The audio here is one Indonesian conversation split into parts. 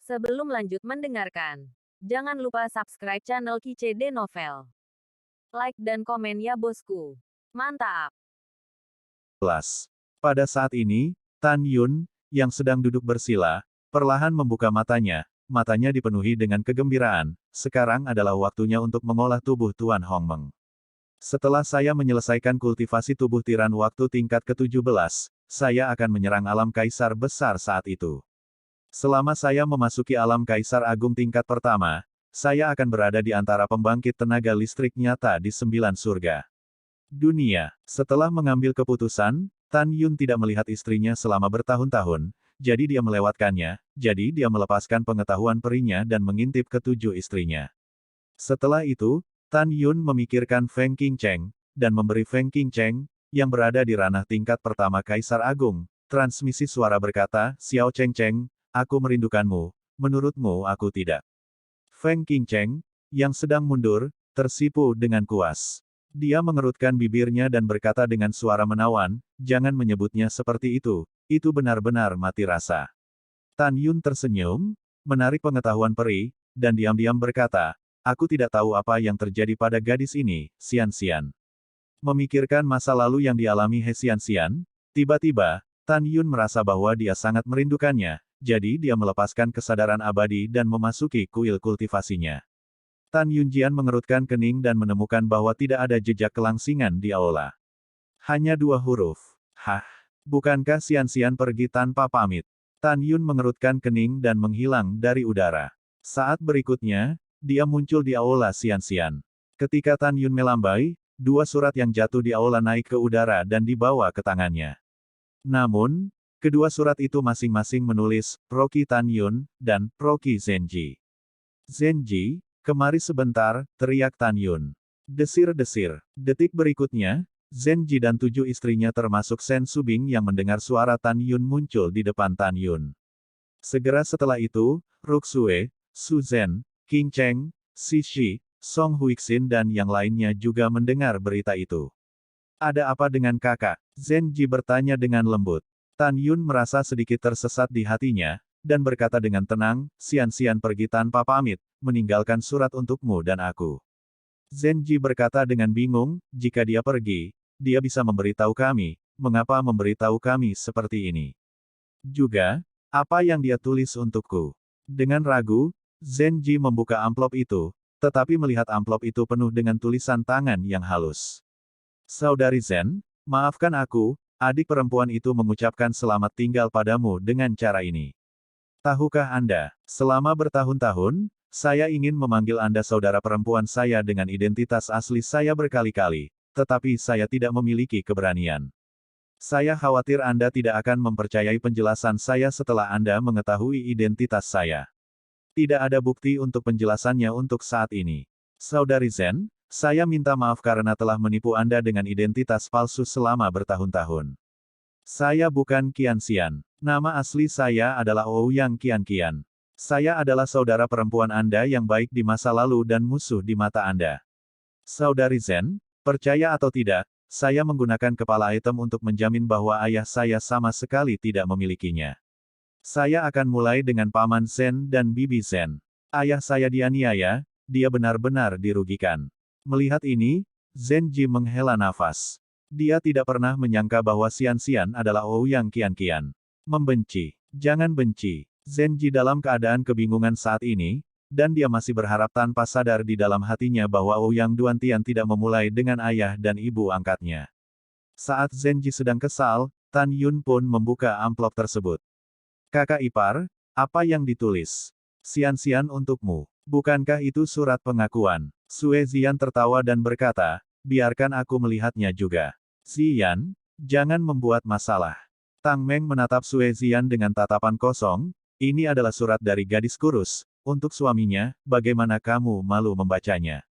Sebelum lanjut mendengarkan, jangan lupa subscribe channel KCD Novel. Like dan komen ya bosku. Mantap. Pada saat ini, Tan Yun, yang sedang duduk bersila, perlahan membuka matanya. Matanya dipenuhi dengan kegembiraan. Sekarang adalah waktunya untuk mengolah tubuh Tuan Hongmeng. Setelah saya menyelesaikan kultivasi tubuh tiran waktu tingkat ke-17, saya akan menyerang alam kaisar besar saat itu. Selama saya memasuki alam kaisar agung tingkat pertama, saya akan berada di antara pembangkit tenaga listrik nyata di 9 surga dunia. Setelah mengambil keputusan, Tan Yun tidak melihat istrinya selama bertahun-tahun, jadi dia melewatkannya, jadi dia melepaskan pengetahuan perinya dan mengintip ketujuh istrinya. Setelah itu, Tan Yun memikirkan Feng Qingcheng, dan memberi Feng Qingcheng, yang berada di ranah tingkat pertama Kaisar Agung, transmisi suara berkata, Xiao Cheng Cheng, aku merindukanmu, menurutmu aku tidak. Feng Qingcheng, yang sedang mundur, tersipu dengan kuas. Dia mengerutkan bibirnya dan berkata dengan suara menawan, jangan menyebutnya seperti itu benar-benar mati rasa. Tan Yun tersenyum, menarik pengetahuan peri, dan diam-diam berkata, aku tidak tahu apa yang terjadi pada gadis ini, Xian Xian. Memikirkan masa lalu yang dialami He Xian Xian, tiba-tiba, Tan Yun merasa bahwa dia sangat merindukannya, jadi dia melepaskan kesadaran abadi dan memasuki kuil kultivasinya. Tan Yunjian mengerutkan kening dan menemukan bahwa tidak ada jejak kelangsingan di aula. Hanya 2 huruf. Hah? Bukankah Xian Xian pergi tanpa pamit? Tan Yun mengerutkan kening dan menghilang dari udara. Saat berikutnya, dia muncul di aula Xian Xian. Ketika Tan Yun melambai, 2 surat yang jatuh di aula naik ke udara dan dibawa ke tangannya. Namun, kedua surat itu masing-masing menulis, Proki Tan Yun, dan Proki Zenji. Zenji, kemari sebentar, teriak Tan Yun. Desir-desir. Detik berikutnya, Zenji dan 7 istrinya termasuk Sen Subing yang mendengar suara Tan Yun muncul di depan Tan Yun. Segera setelah itu, Ruxue, Su Zhen, Qing Cheng, Si Shi, Song Huixin dan yang lainnya juga mendengar berita itu. Ada apa dengan kakak? Zenji bertanya dengan lembut. Tan Yun merasa sedikit tersesat di hatinya, dan berkata dengan tenang, Xian Xian pergi tanpa pamit, meninggalkan surat untukmu dan aku. Zenji berkata dengan bingung, jika dia pergi, dia bisa memberitahu kami, mengapa memberitahu kami seperti ini. Juga, apa yang dia tulis untukku. Dengan ragu, Zenji membuka amplop itu, tetapi melihat amplop itu penuh dengan tulisan tangan yang halus. Saudari Zen, maafkan aku, adik perempuan itu mengucapkan selamat tinggal padamu dengan cara ini. Tahukah Anda, selama bertahun-tahun, saya ingin memanggil Anda saudara perempuan saya dengan identitas asli saya berkali-kali, tetapi saya tidak memiliki keberanian. Saya khawatir Anda tidak akan mempercayai penjelasan saya setelah Anda mengetahui identitas saya. Tidak ada bukti untuk penjelasannya untuk saat ini. Saudari Zen, saya minta maaf karena telah menipu Anda dengan identitas palsu selama bertahun-tahun. Saya bukan Qian Xian. Nama asli saya adalah Ouyang Qian Qian. Saya adalah saudara perempuan Anda yang baik di masa lalu dan musuh di mata Anda. Saudari Zen, percaya atau tidak, saya menggunakan kepala item untuk menjamin bahwa ayah saya sama sekali tidak memilikinya. Saya akan mulai dengan Paman Zen dan Bibi Zen. Ayah saya dianiaya, dia benar-benar dirugikan. Melihat ini, Zenji menghela nafas. Dia tidak pernah menyangka bahwa Xian Xian adalah Ouyang Qian Qian. Membenci. Jangan benci. Zenji dalam keadaan kebingungan saat ini, dan dia masih berharap tanpa sadar di dalam hatinya bahwa Ouyang Duantian tidak memulai dengan ayah dan ibu angkatnya. Saat Zenji sedang kesal, Tan Yun pun membuka amplop tersebut. Kakak ipar, apa yang ditulis? Xian Xian untukmu. Bukankah itu surat pengakuan? Sue Zian tertawa dan berkata, biarkan aku melihatnya juga. Zian, jangan membuat masalah. Tang Meng menatap Sue Zian dengan tatapan kosong, ini adalah surat dari gadis kurus, untuk suaminya, bagaimana kamu malu membacanya?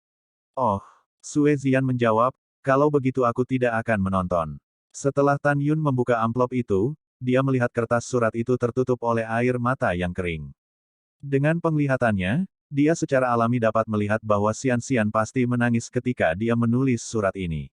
Oh, Sue Zian menjawab, kalau begitu aku tidak akan menonton. Setelah Tan Yun membuka amplop itu, dia melihat kertas surat itu tertutup oleh air mata yang kering. Dengan penglihatannya, dia secara alami dapat melihat bahwa Xian Xian pasti menangis ketika dia menulis surat ini.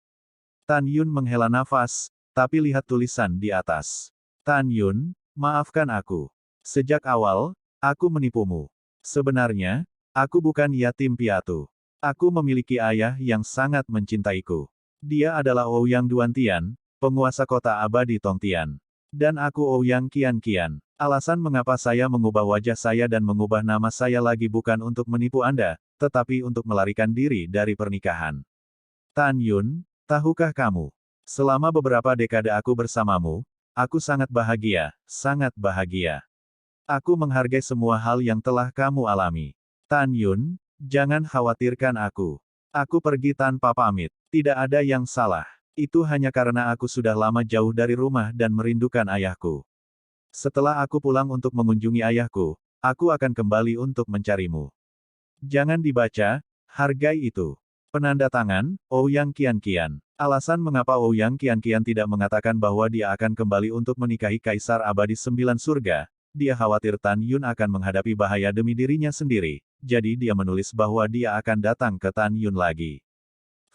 Tan Yun menghela nafas, tapi lihat tulisan di atas. Tan Yun, maafkan aku. Sejak awal, Aku menipumu. Sebenarnya, aku bukan yatim piatu. Aku memiliki ayah yang sangat mencintaiku. Dia adalah Ouyang Duantian, penguasa kota abadi Tongtian. Dan aku Ouyang Qianqian. Alasan mengapa saya mengubah wajah saya dan mengubah nama saya lagi bukan untuk menipu Anda, tetapi untuk melarikan diri dari pernikahan. Tan Yun, tahukah kamu? Selama beberapa dekade aku bersamamu, aku sangat bahagia, sangat bahagia. Aku menghargai semua hal yang telah kamu alami. Tan Yun, jangan khawatirkan aku. Aku pergi tanpa pamit. Tidak ada yang salah. Itu hanya karena aku sudah lama jauh dari rumah dan merindukan ayahku. Setelah aku pulang untuk mengunjungi ayahku, aku akan kembali untuk mencarimu. Jangan dibaca, hargai itu. Penanda tangan, Ouyang Qianqian. Alasan mengapa Ouyang Qianqian tidak mengatakan bahwa dia akan kembali untuk menikahi Kaisar Abadi Sembilan Surga, dia khawatir Tan Yun akan menghadapi bahaya demi dirinya sendiri, jadi dia menulis bahwa dia akan datang ke Tan Yun lagi.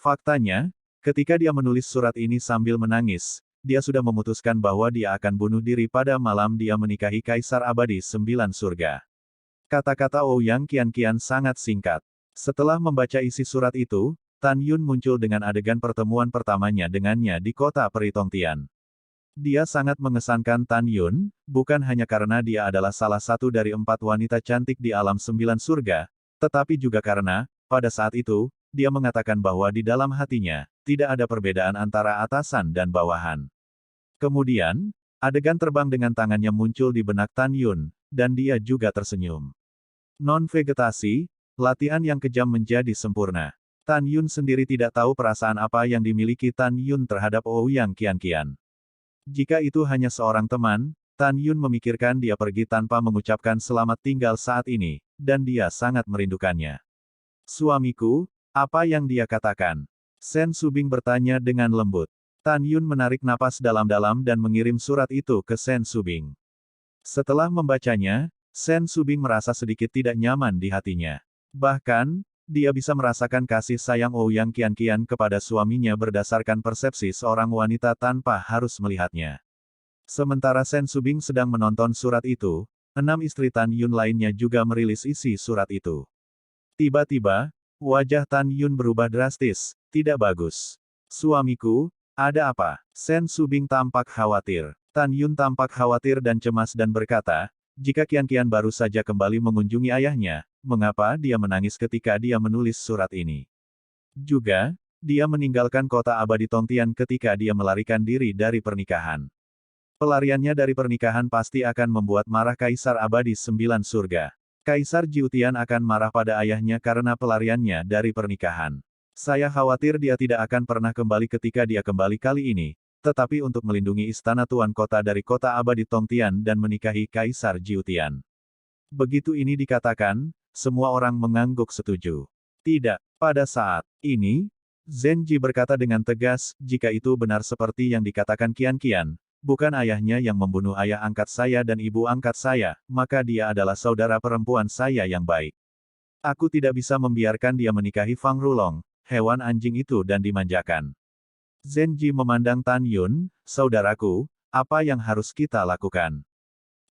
Faktanya, ketika dia menulis surat ini sambil menangis, dia sudah memutuskan bahwa dia akan bunuh diri pada malam dia menikahi Kaisar Abadi Sembilan Surga. Kata-kata Ouyang Qianqian sangat singkat. Setelah membaca isi surat itu, Tan Yun muncul dengan adegan pertemuan pertamanya dengannya di kota peri Tongtian. Dia sangat mengesankan Tan Yun, bukan hanya karena dia adalah salah satu dari 4 wanita cantik di alam 9 surga, tetapi juga karena, pada saat itu, dia mengatakan bahwa di dalam hatinya, tidak ada perbedaan antara atasan dan bawahan. Kemudian, adegan terbang dengan tangannya muncul di benak Tan Yun, dan dia juga tersenyum. Non-vegetasi, latihan yang kejam menjadi sempurna. Tan Yun sendiri tidak tahu perasaan apa yang dimiliki Tan Yun terhadap Ouyang Qianqian. Jika itu hanya seorang teman, Tan Yun memikirkan dia pergi tanpa mengucapkan selamat tinggal saat ini, dan dia sangat merindukannya. Suamiku, apa yang dia katakan? Sen Subing bertanya dengan lembut. Tan Yun menarik napas dalam-dalam dan mengirim surat itu ke Sen Subing. Setelah membacanya, Sen Subing merasa sedikit tidak nyaman di hatinya. Bahkan, dia bisa merasakan kasih sayang Ouyang Qianqian kepada suaminya berdasarkan persepsi seorang wanita tanpa harus melihatnya. Sementara Sen Subing sedang menonton surat itu, 6 istri Tan Yun lainnya juga merilis isi surat itu. Tiba-tiba, wajah Tan Yun berubah drastis, tidak bagus. Suamiku, ada apa? Sen Subing tampak khawatir. Tan Yun tampak khawatir dan cemas dan berkata, jika Qianqian baru saja kembali mengunjungi ayahnya, mengapa dia menangis ketika dia menulis surat ini? Juga, dia meninggalkan kota abadi Tongtian ketika dia melarikan diri dari pernikahan. Pelariannya dari pernikahan pasti akan membuat marah Kaisar Abadi Sembilan Surga. Kaisar Jiutian akan marah pada ayahnya karena pelariannya dari pernikahan. Saya khawatir dia tidak akan pernah kembali ketika dia kembali kali ini, tetapi untuk melindungi istana Tuan Kota dari kota abadi Tongtian dan menikahi Kaisar Jiutian. Begitu ini dikatakan, semua orang mengangguk setuju. Tidak, pada saat ini, Zenji berkata dengan tegas, jika itu benar seperti yang dikatakan Qianqian, bukan ayahnya yang membunuh ayah angkat saya dan ibu angkat saya, maka dia adalah saudara perempuan saya yang baik. Aku tidak bisa membiarkan dia menikahi Fang Rulong, hewan anjing itu dan dimanjakan. Zenji memandang Tan Yun, saudaraku, apa yang harus kita lakukan?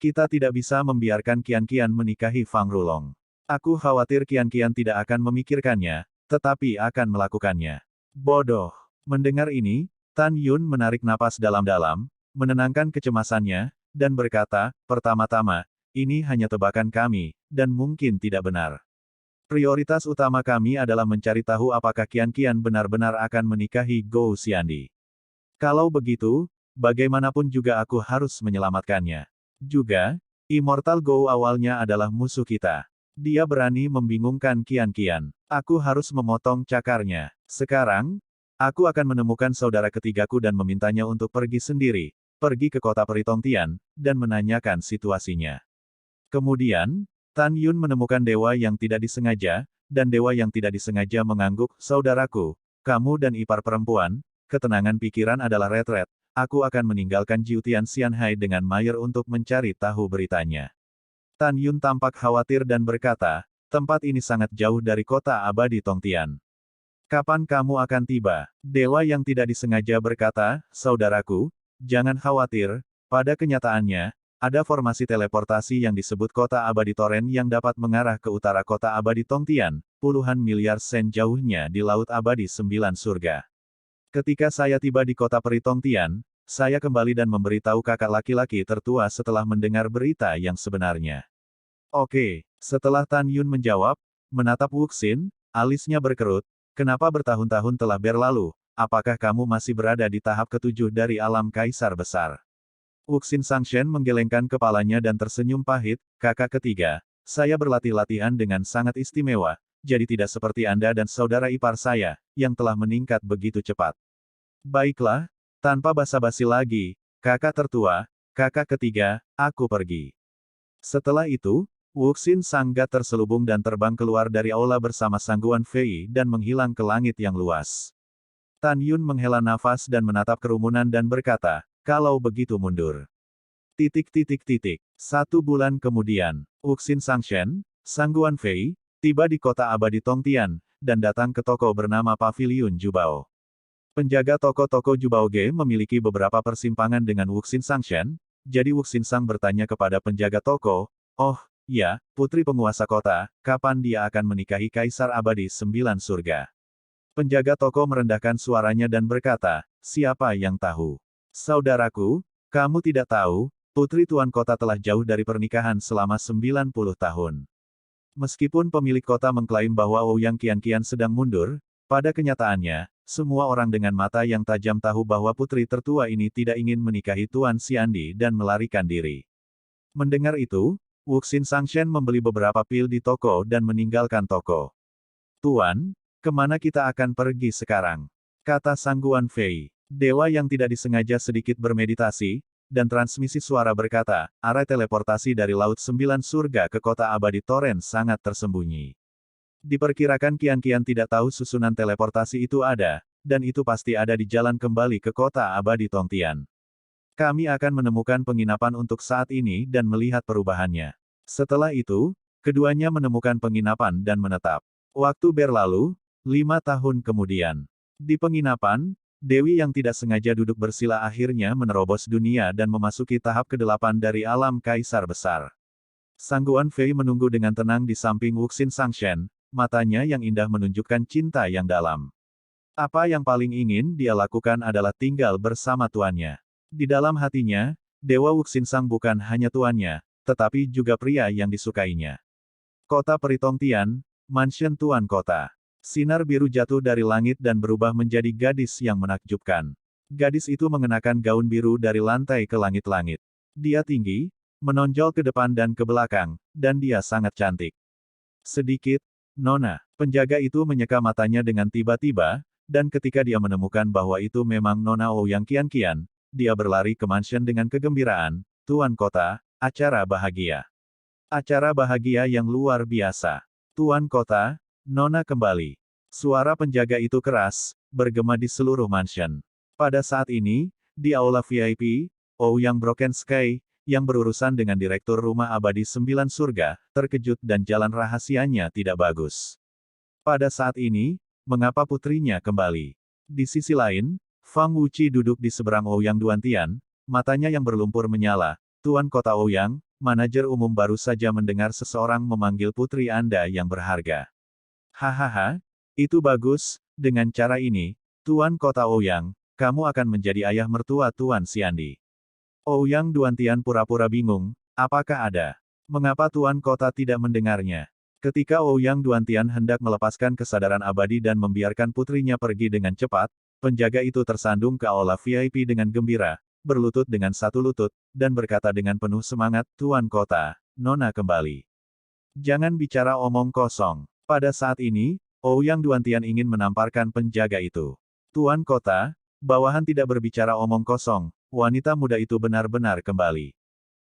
Kita tidak bisa membiarkan Qianqian menikahi Fang Rulong. Aku khawatir Qianqian tidak akan memikirkannya, tetapi akan melakukannya. Bodoh. Mendengar ini, Tan Yun menarik napas dalam-dalam, menenangkan kecemasannya, dan berkata, pertama-tama, ini hanya tebakan kami, dan mungkin tidak benar. Prioritas utama kami adalah mencari tahu apakah Qianqian benar-benar akan menikahi Gou Xiandi. Kalau begitu, bagaimanapun juga aku harus menyelamatkannya. Juga, Immortal Gou awalnya adalah musuh kita. Dia berani membingungkan Qianqian. Aku harus memotong cakarnya. Sekarang, aku akan menemukan saudara ketigaku dan memintanya untuk pergi sendiri, pergi ke kota peri Tongtian, dan menanyakan situasinya. Kemudian, Tan Yun menemukan dewa yang tidak disengaja, dan dewa yang tidak disengaja mengangguk, saudaraku, kamu dan ipar perempuan, ketenangan pikiran adalah retret, aku akan meninggalkan Jiutian Xianhai dengan Mayer untuk mencari tahu beritanya. Tan Yun tampak khawatir dan berkata, tempat ini sangat jauh dari kota abadi Tongtian. Kapan kamu akan tiba? Dewa yang tidak disengaja berkata, saudaraku, jangan khawatir, pada kenyataannya, Ada formasi teleportasi yang disebut Kota Abadi Toren yang dapat mengarah ke utara Kota Abadi Tongtian, puluhan miliar sen jauhnya di Laut Abadi Sembilan Surga. Ketika saya tiba di Kota Peri Tongtian, saya kembali dan memberitahu kakak laki-laki tertua setelah mendengar berita yang sebenarnya. Oke, setelah Tan Yun menjawab, menatap Wuxin, alisnya berkerut, kenapa bertahun-tahun telah berlalu, apakah kamu masih berada di tahap ketujuh dari alam kaisar besar? Wuxin Sangshen menggelengkan kepalanya dan tersenyum pahit, kakak ketiga, saya berlatih-latihan dengan sangat istimewa, jadi tidak seperti Anda dan saudara ipar saya, yang telah meningkat begitu cepat. Baiklah, tanpa basa-basi lagi, kakak tertua, kakak ketiga, aku pergi. Setelah itu, Wuxin Sangga terselubung dan terbang keluar dari aula bersama Sangguan Fei dan menghilang ke langit yang luas. Tan Yun menghela nafas dan menatap kerumunan dan berkata, kalau begitu mundur. 1 bulan kemudian, Wuxin Sangshen, Sangguan Fei, tiba di Kota Abadi Tongtian, dan datang ke toko bernama Pavilion Jubao. Penjaga toko-toko Jubao Ge memiliki beberapa persimpangan dengan Wuxin Sangshen, jadi Wuxin Sang bertanya kepada penjaga toko, oh, ya, putri penguasa kota, kapan dia akan menikahi Kaisar Abadi Sembilan Surga? Penjaga toko merendahkan suaranya dan berkata, siapa yang tahu? Saudaraku, kamu tidak tahu, putri tuan kota telah jauh dari pernikahan selama 90 tahun. Meskipun pemilik kota mengklaim bahwa Ouyang Qianqian sedang mundur, pada kenyataannya, semua orang dengan mata yang tajam tahu bahwa putri tertua ini tidak ingin menikahi Tuan Xiandi dan melarikan diri. Mendengar itu, Wuxin Sangshen membeli beberapa pil di toko dan meninggalkan toko. Tuan, kemana kita akan pergi sekarang? Kata Sangguan Fei. Dewa yang tidak disengaja sedikit bermeditasi, dan transmisi suara berkata, arah teleportasi dari Laut Sembilan Surga ke Kota Abadi Toren sangat tersembunyi. Diperkirakan Qianqian tidak tahu susunan teleportasi itu ada, dan itu pasti ada di jalan kembali ke Kota Abadi Tongtian. Kami akan menemukan penginapan untuk saat ini dan melihat perubahannya. Setelah itu, keduanya menemukan penginapan dan menetap. Waktu berlalu, 5 tahun kemudian. Di penginapan, Dewi yang tidak sengaja duduk bersila akhirnya menerobos dunia dan memasuki tahap ke-8 dari alam kaisar besar. Sangguan Fei menunggu dengan tenang di samping Wuxin Sangshen, matanya yang indah menunjukkan cinta yang dalam. Apa yang paling ingin dia lakukan adalah tinggal bersama tuannya. Di dalam hatinya, Dewa Wuxin Sang bukan hanya tuannya, tetapi juga pria yang disukainya. Kota Peri Tongtian, mansion tuan kota. Sinar biru jatuh dari langit dan berubah menjadi gadis yang menakjubkan. Gadis itu mengenakan gaun biru dari lantai ke langit-langit. Dia tinggi, menonjol ke depan dan ke belakang, dan dia sangat cantik. Sedikit, Nona. Penjaga itu menyeka matanya dengan tiba-tiba, dan ketika dia menemukan bahwa itu memang Nona Ouyang Qianqian, dia berlari ke mansion dengan kegembiraan, Tuan Kota, acara bahagia. Acara bahagia yang luar biasa. Tuan Kota, Nona kembali. Suara penjaga itu keras, bergema di seluruh mansion. Pada saat ini, di aula VIP, Ouyang Broken Sky, yang berurusan dengan Direktur Rumah Abadi Sembilan Surga, terkejut dan jalan rahasianya tidak bagus. Pada saat ini, mengapa putrinya kembali? Di sisi lain, Fang Wuqi duduk di seberang Ouyang Duantian, matanya yang berlumpur menyala. Tuan Kota Ouyang, manajer umum baru saja mendengar seseorang memanggil putri Anda yang berharga. Hahaha, itu bagus, dengan cara ini, Tuan Kota Ouyang, kamu akan menjadi ayah mertua Tuan Xiandi. Ouyang Duantian pura-pura bingung, apakah ada? Mengapa Tuan Kota tidak mendengarnya? Ketika Ouyang Duantian hendak melepaskan kesadaran abadi dan membiarkan putrinya pergi dengan cepat, penjaga itu tersandung ke aula VIP dengan gembira, berlutut dengan satu lutut, dan berkata dengan penuh semangat, Tuan Kota, Nona kembali. Jangan bicara omong kosong. Pada saat ini, Ouyang Duantian ingin menamparkan penjaga itu. Tuan Kota, bawahan tidak berbicara omong kosong, wanita muda itu benar-benar kembali.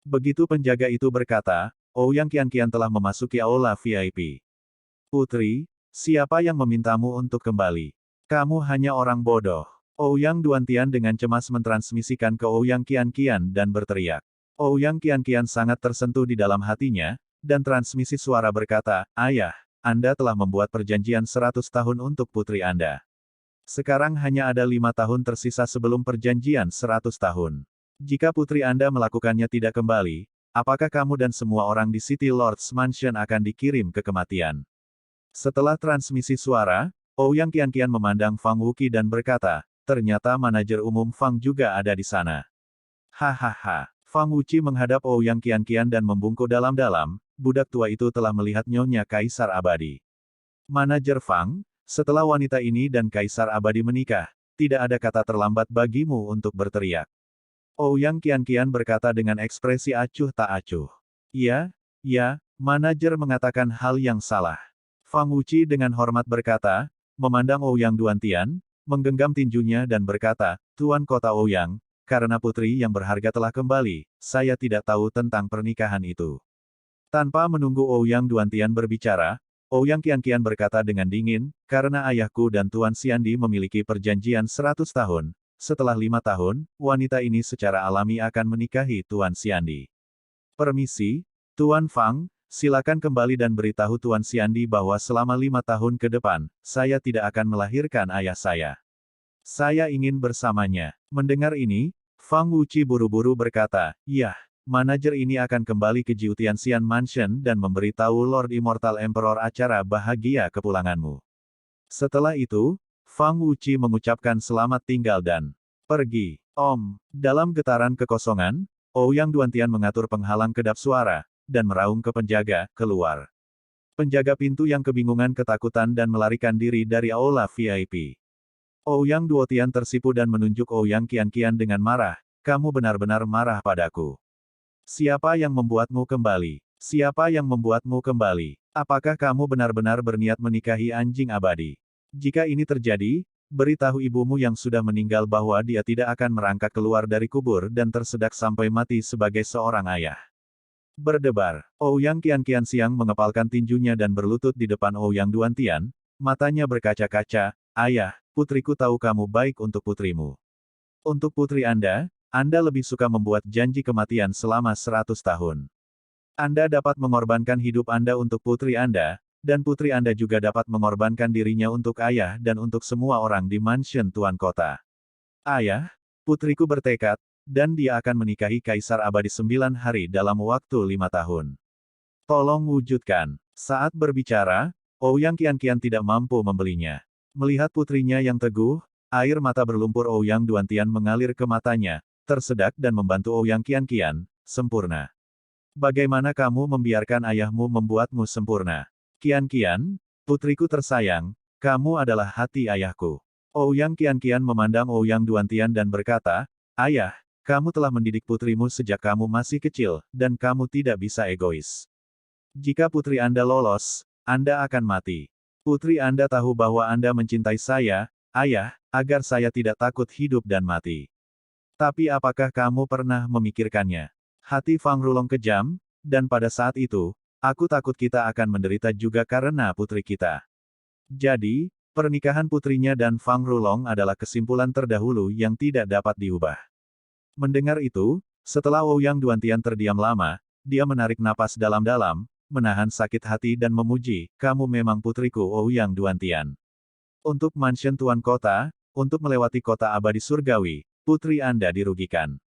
Begitu penjaga itu berkata, Ouyang Qianqian telah memasuki aula VIP. Putri, siapa yang memintamu untuk kembali? Kamu hanya orang bodoh. Ouyang Duantian dengan cemas mentransmisikan ke Ouyang Qianqian dan berteriak. Ouyang Qianqian sangat tersentuh di dalam hatinya, dan transmisi suara berkata, Ayah, Anda telah membuat perjanjian 100 tahun untuk putri Anda. Sekarang hanya ada 5 tahun tersisa sebelum perjanjian 100 tahun. Jika putri Anda melakukannya tidak kembali, apakah kamu dan semua orang di City Lord's Mansion akan dikirim ke kematian? Setelah transmisi suara, Ouyang Qianqian memandang Fang Wuqi dan berkata, ternyata manajer umum Fang juga ada di sana. Hahaha. Fang Wuqi menghadap Ouyang Qianqian dan membungkuk dalam-dalam, budak tua itu telah melihat Nyonya Kaisar Abadi. Manajer Fang, setelah wanita ini dan Kaisar Abadi menikah, tidak ada kata terlambat bagimu untuk berteriak. Ouyang Qianqian berkata dengan ekspresi acuh tak acuh. Ya, manajer mengatakan hal yang salah. Fang Wuqi dengan hormat berkata, memandang Ouyang Duantian, menggenggam tinjunya dan berkata, Tuan Kota Ouyang, karena putri yang berharga telah kembali, saya tidak tahu tentang pernikahan itu. Tanpa menunggu Ouyang Duantian berbicara, Ouyang Qianqian berkata dengan dingin, karena ayahku dan Tuan Xiandi memiliki perjanjian 100 tahun, setelah 5 tahun, wanita ini secara alami akan menikahi Tuan Xiandi. Permisi, Tuan Fang, silakan kembali dan beritahu Tuan Xiandi bahwa selama 5 tahun ke depan, saya tidak akan melahirkan ayah saya. Saya ingin bersamanya. Mendengar ini, Fang Wuqi buru-buru berkata, "Yah, manajer ini akan kembali ke Jiutianxian Mansion dan memberitahu Lord Immortal Emperor acara bahagia kepulanganmu." Setelah itu, Fang Wuqi mengucapkan selamat tinggal dan pergi. Dalam getaran kekosongan, Ouyang Duantian mengatur penghalang kedap suara, dan meraung ke penjaga, keluar. Penjaga pintu yang kebingungan ketakutan dan melarikan diri dari aula VIP. Ouyang Duotian tersipu dan menunjuk Ouyang Qianqian dengan marah, kamu benar-benar marah padaku. Siapa yang membuatmu kembali? Siapa yang membuatmu kembali? Apakah kamu benar-benar berniat menikahi anjing abadi? Jika ini terjadi, beritahu ibumu yang sudah meninggal bahwa dia tidak akan merangkak keluar dari kubur dan tersedak sampai mati sebagai seorang ayah. Berdebar, Ouyang Qianqian siang mengepalkan tinjunya dan berlutut di depan Ouyang Duantian, matanya berkaca-kaca, ayah, putriku tahu kamu baik untuk putrimu. Untuk putri Anda lebih suka membuat janji kematian selama 100 tahun. Anda dapat mengorbankan hidup Anda untuk putri Anda, dan putri Anda juga dapat mengorbankan dirinya untuk ayah dan untuk semua orang di mansion Tuan Kota. Ayah, putriku bertekad, dan dia akan menikahi Kaisar Abadi 9 hari dalam waktu 5 tahun. Tolong wujudkan. Saat berbicara, Ouyang Qianqian tidak mampu membelinya. Melihat putrinya yang teguh, air mata berlumpur Ouyang Duantian mengalir ke matanya, tersedak dan membantu Ouyang Qianqian, sempurna. Bagaimana kamu membiarkan ayahmu membuatmu sempurna? Qianqian, putriku tersayang, kamu adalah hati ayahku. Ouyang Qianqian memandang Ouyang Duantian dan berkata, ayah, kamu telah mendidik putrimu sejak kamu masih kecil, dan kamu tidak bisa egois. Jika putri Anda lolos, Anda akan mati. Putri Anda tahu bahwa Anda mencintai saya, ayah, agar saya tidak takut hidup dan mati. Tapi apakah kamu pernah memikirkannya? Hati Fang Rulong kejam, dan pada saat itu, aku takut kita akan menderita juga karena putri kita. Jadi, pernikahan putrinya dan Fang Rulong adalah kesimpulan terdahulu yang tidak dapat diubah. Mendengar itu, setelah Ouyang Duantian terdiam lama, dia menarik napas dalam-dalam, menahan sakit hati dan memuji, kamu memang putriku Ouyang Duantian. Untuk mansion Tuan Kota, untuk melewati kota abadi surgawi, putri Anda dirugikan.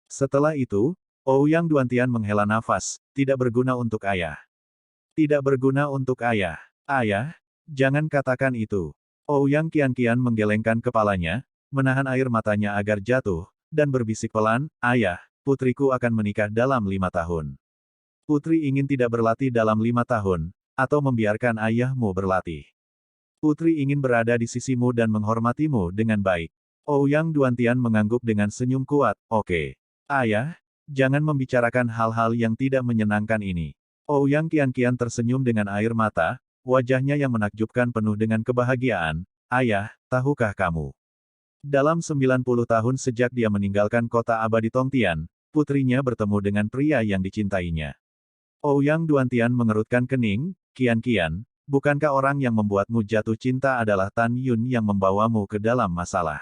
Setelah itu, Ouyang Duantian menghela nafas, tidak berguna untuk ayah. Tidak berguna untuk ayah. Ayah, jangan katakan itu. Ouyang Qianqian menggelengkan kepalanya, menahan air matanya agar jatuh, dan berbisik pelan, ayah, putriku akan menikah dalam 5 tahun. Putri ingin tidak berlatih dalam 5 tahun, atau membiarkan ayahmu berlatih. Putri ingin berada di sisimu dan menghormatimu dengan baik. Ouyang Duantian mengangguk dengan senyum kuat, oke. Ayah, jangan membicarakan hal-hal yang tidak menyenangkan ini. Ouyang Qianqian tersenyum dengan air mata, wajahnya yang menakjubkan penuh dengan kebahagiaan. Ayah, tahukah kamu? Dalam 90 tahun sejak dia meninggalkan kota abadi Tongtian, putrinya bertemu dengan pria yang dicintainya. Ouyang Duantian mengerutkan kening, Qianqian, bukankah orang yang membuatmu jatuh cinta adalah Tan Yun yang membawamu ke dalam masalah?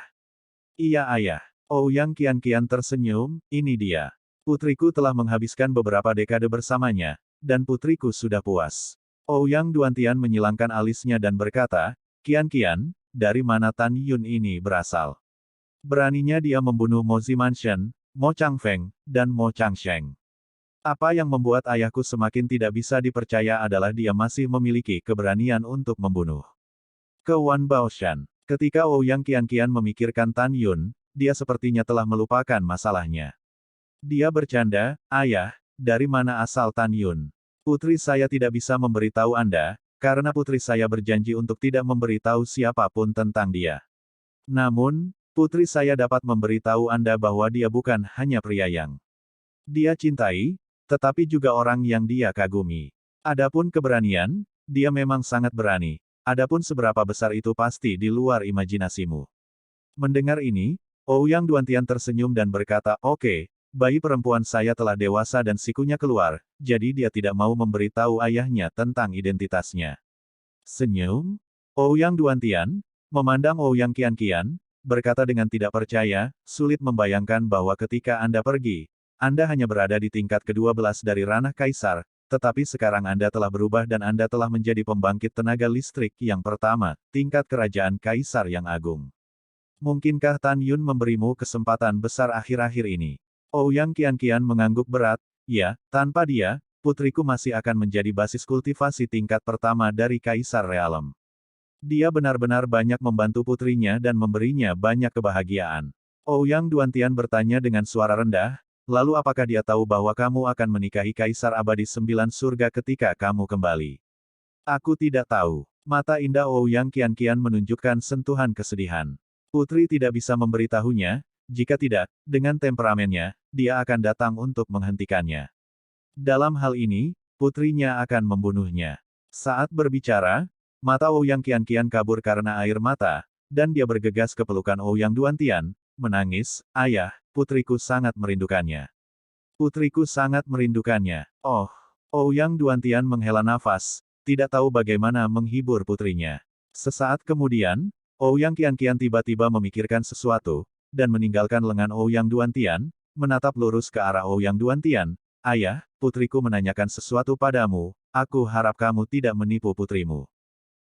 Iya ayah. Ouyang Qianqian tersenyum, ini dia. Putriku telah menghabiskan beberapa dekade bersamanya, dan putriku sudah puas. Ouyang Duantian menyilangkan alisnya dan berkata, Qianqian, dari mana Tan Yun ini berasal? Beraninya dia membunuh Mozi Mansion, Mo Changfeng, dan Mo Changsheng. Apa yang membuat ayahku semakin tidak bisa dipercaya adalah dia masih memiliki keberanian untuk membunuh. Ke Wan Baoshan. Ketika Ouyang Qianqian memikirkan Tan Yun, dia sepertinya telah melupakan masalahnya. Dia bercanda, "Ayah, dari mana asal Tan Yun? Putri saya tidak bisa memberitahu Anda, karena putri saya berjanji untuk tidak memberitahu siapapun tentang dia. Namun, putri saya dapat memberitahu Anda bahwa dia bukan hanya pria yang dia cintai, tetapi juga orang yang dia kagumi. Adapun keberanian, dia memang sangat berani. Adapun seberapa besar itu pasti di luar imajinasimu." Mendengar ini, Ouyang Duantian tersenyum dan berkata, "Oke, bayi perempuan saya telah dewasa dan sikunya keluar, jadi dia tidak mau memberitahu ayahnya tentang identitasnya." Senyum? Ouyang Duantian, memandang Ouyang Qianqian, berkata dengan tidak percaya, "Sulit membayangkan bahwa ketika Anda pergi, Anda hanya berada di tingkat ke-12 dari ranah kaisar, tetapi sekarang Anda telah berubah dan Anda telah menjadi pembangkit tenaga listrik yang pertama, tingkat kerajaan kaisar yang agung. Mungkinkah Tan Yun memberimu kesempatan besar akhir-akhir ini?" Ouyang Qianqian mengangguk berat, "Ya, tanpa dia, putriku masih akan menjadi basis kultivasi tingkat pertama dari Kaisar Realem. Dia benar-benar banyak membantu putrinya dan memberinya banyak kebahagiaan." Ouyang Duantian bertanya dengan suara rendah, "Lalu apakah dia tahu bahwa kamu akan menikahi Kaisar Abadi 9 Surga ketika kamu kembali?" "Aku tidak tahu." Mata indah Ouyang Qianqian menunjukkan sentuhan kesedihan. "Putri tidak bisa memberitahunya, jika tidak, dengan temperamennya, dia akan datang untuk menghentikannya. Dalam hal ini, putrinya akan membunuhnya." Saat berbicara, mata Ouyang Qianqian kabur karena air mata, dan dia bergegas ke pelukan Ouyang Duantian, menangis, "Ayah, putriku sangat merindukannya. Putriku sangat merindukannya." Oh, Ouyang Duantian menghela nafas, tidak tahu bagaimana menghibur putrinya. Sesaat kemudian, Ouyang Qianqian tiba-tiba memikirkan sesuatu, dan meninggalkan lengan Ouyang Duantian, menatap lurus ke arah Ouyang Duantian, "Ayah, putriku menanyakan sesuatu padamu, aku harap kamu tidak menipu putrimu."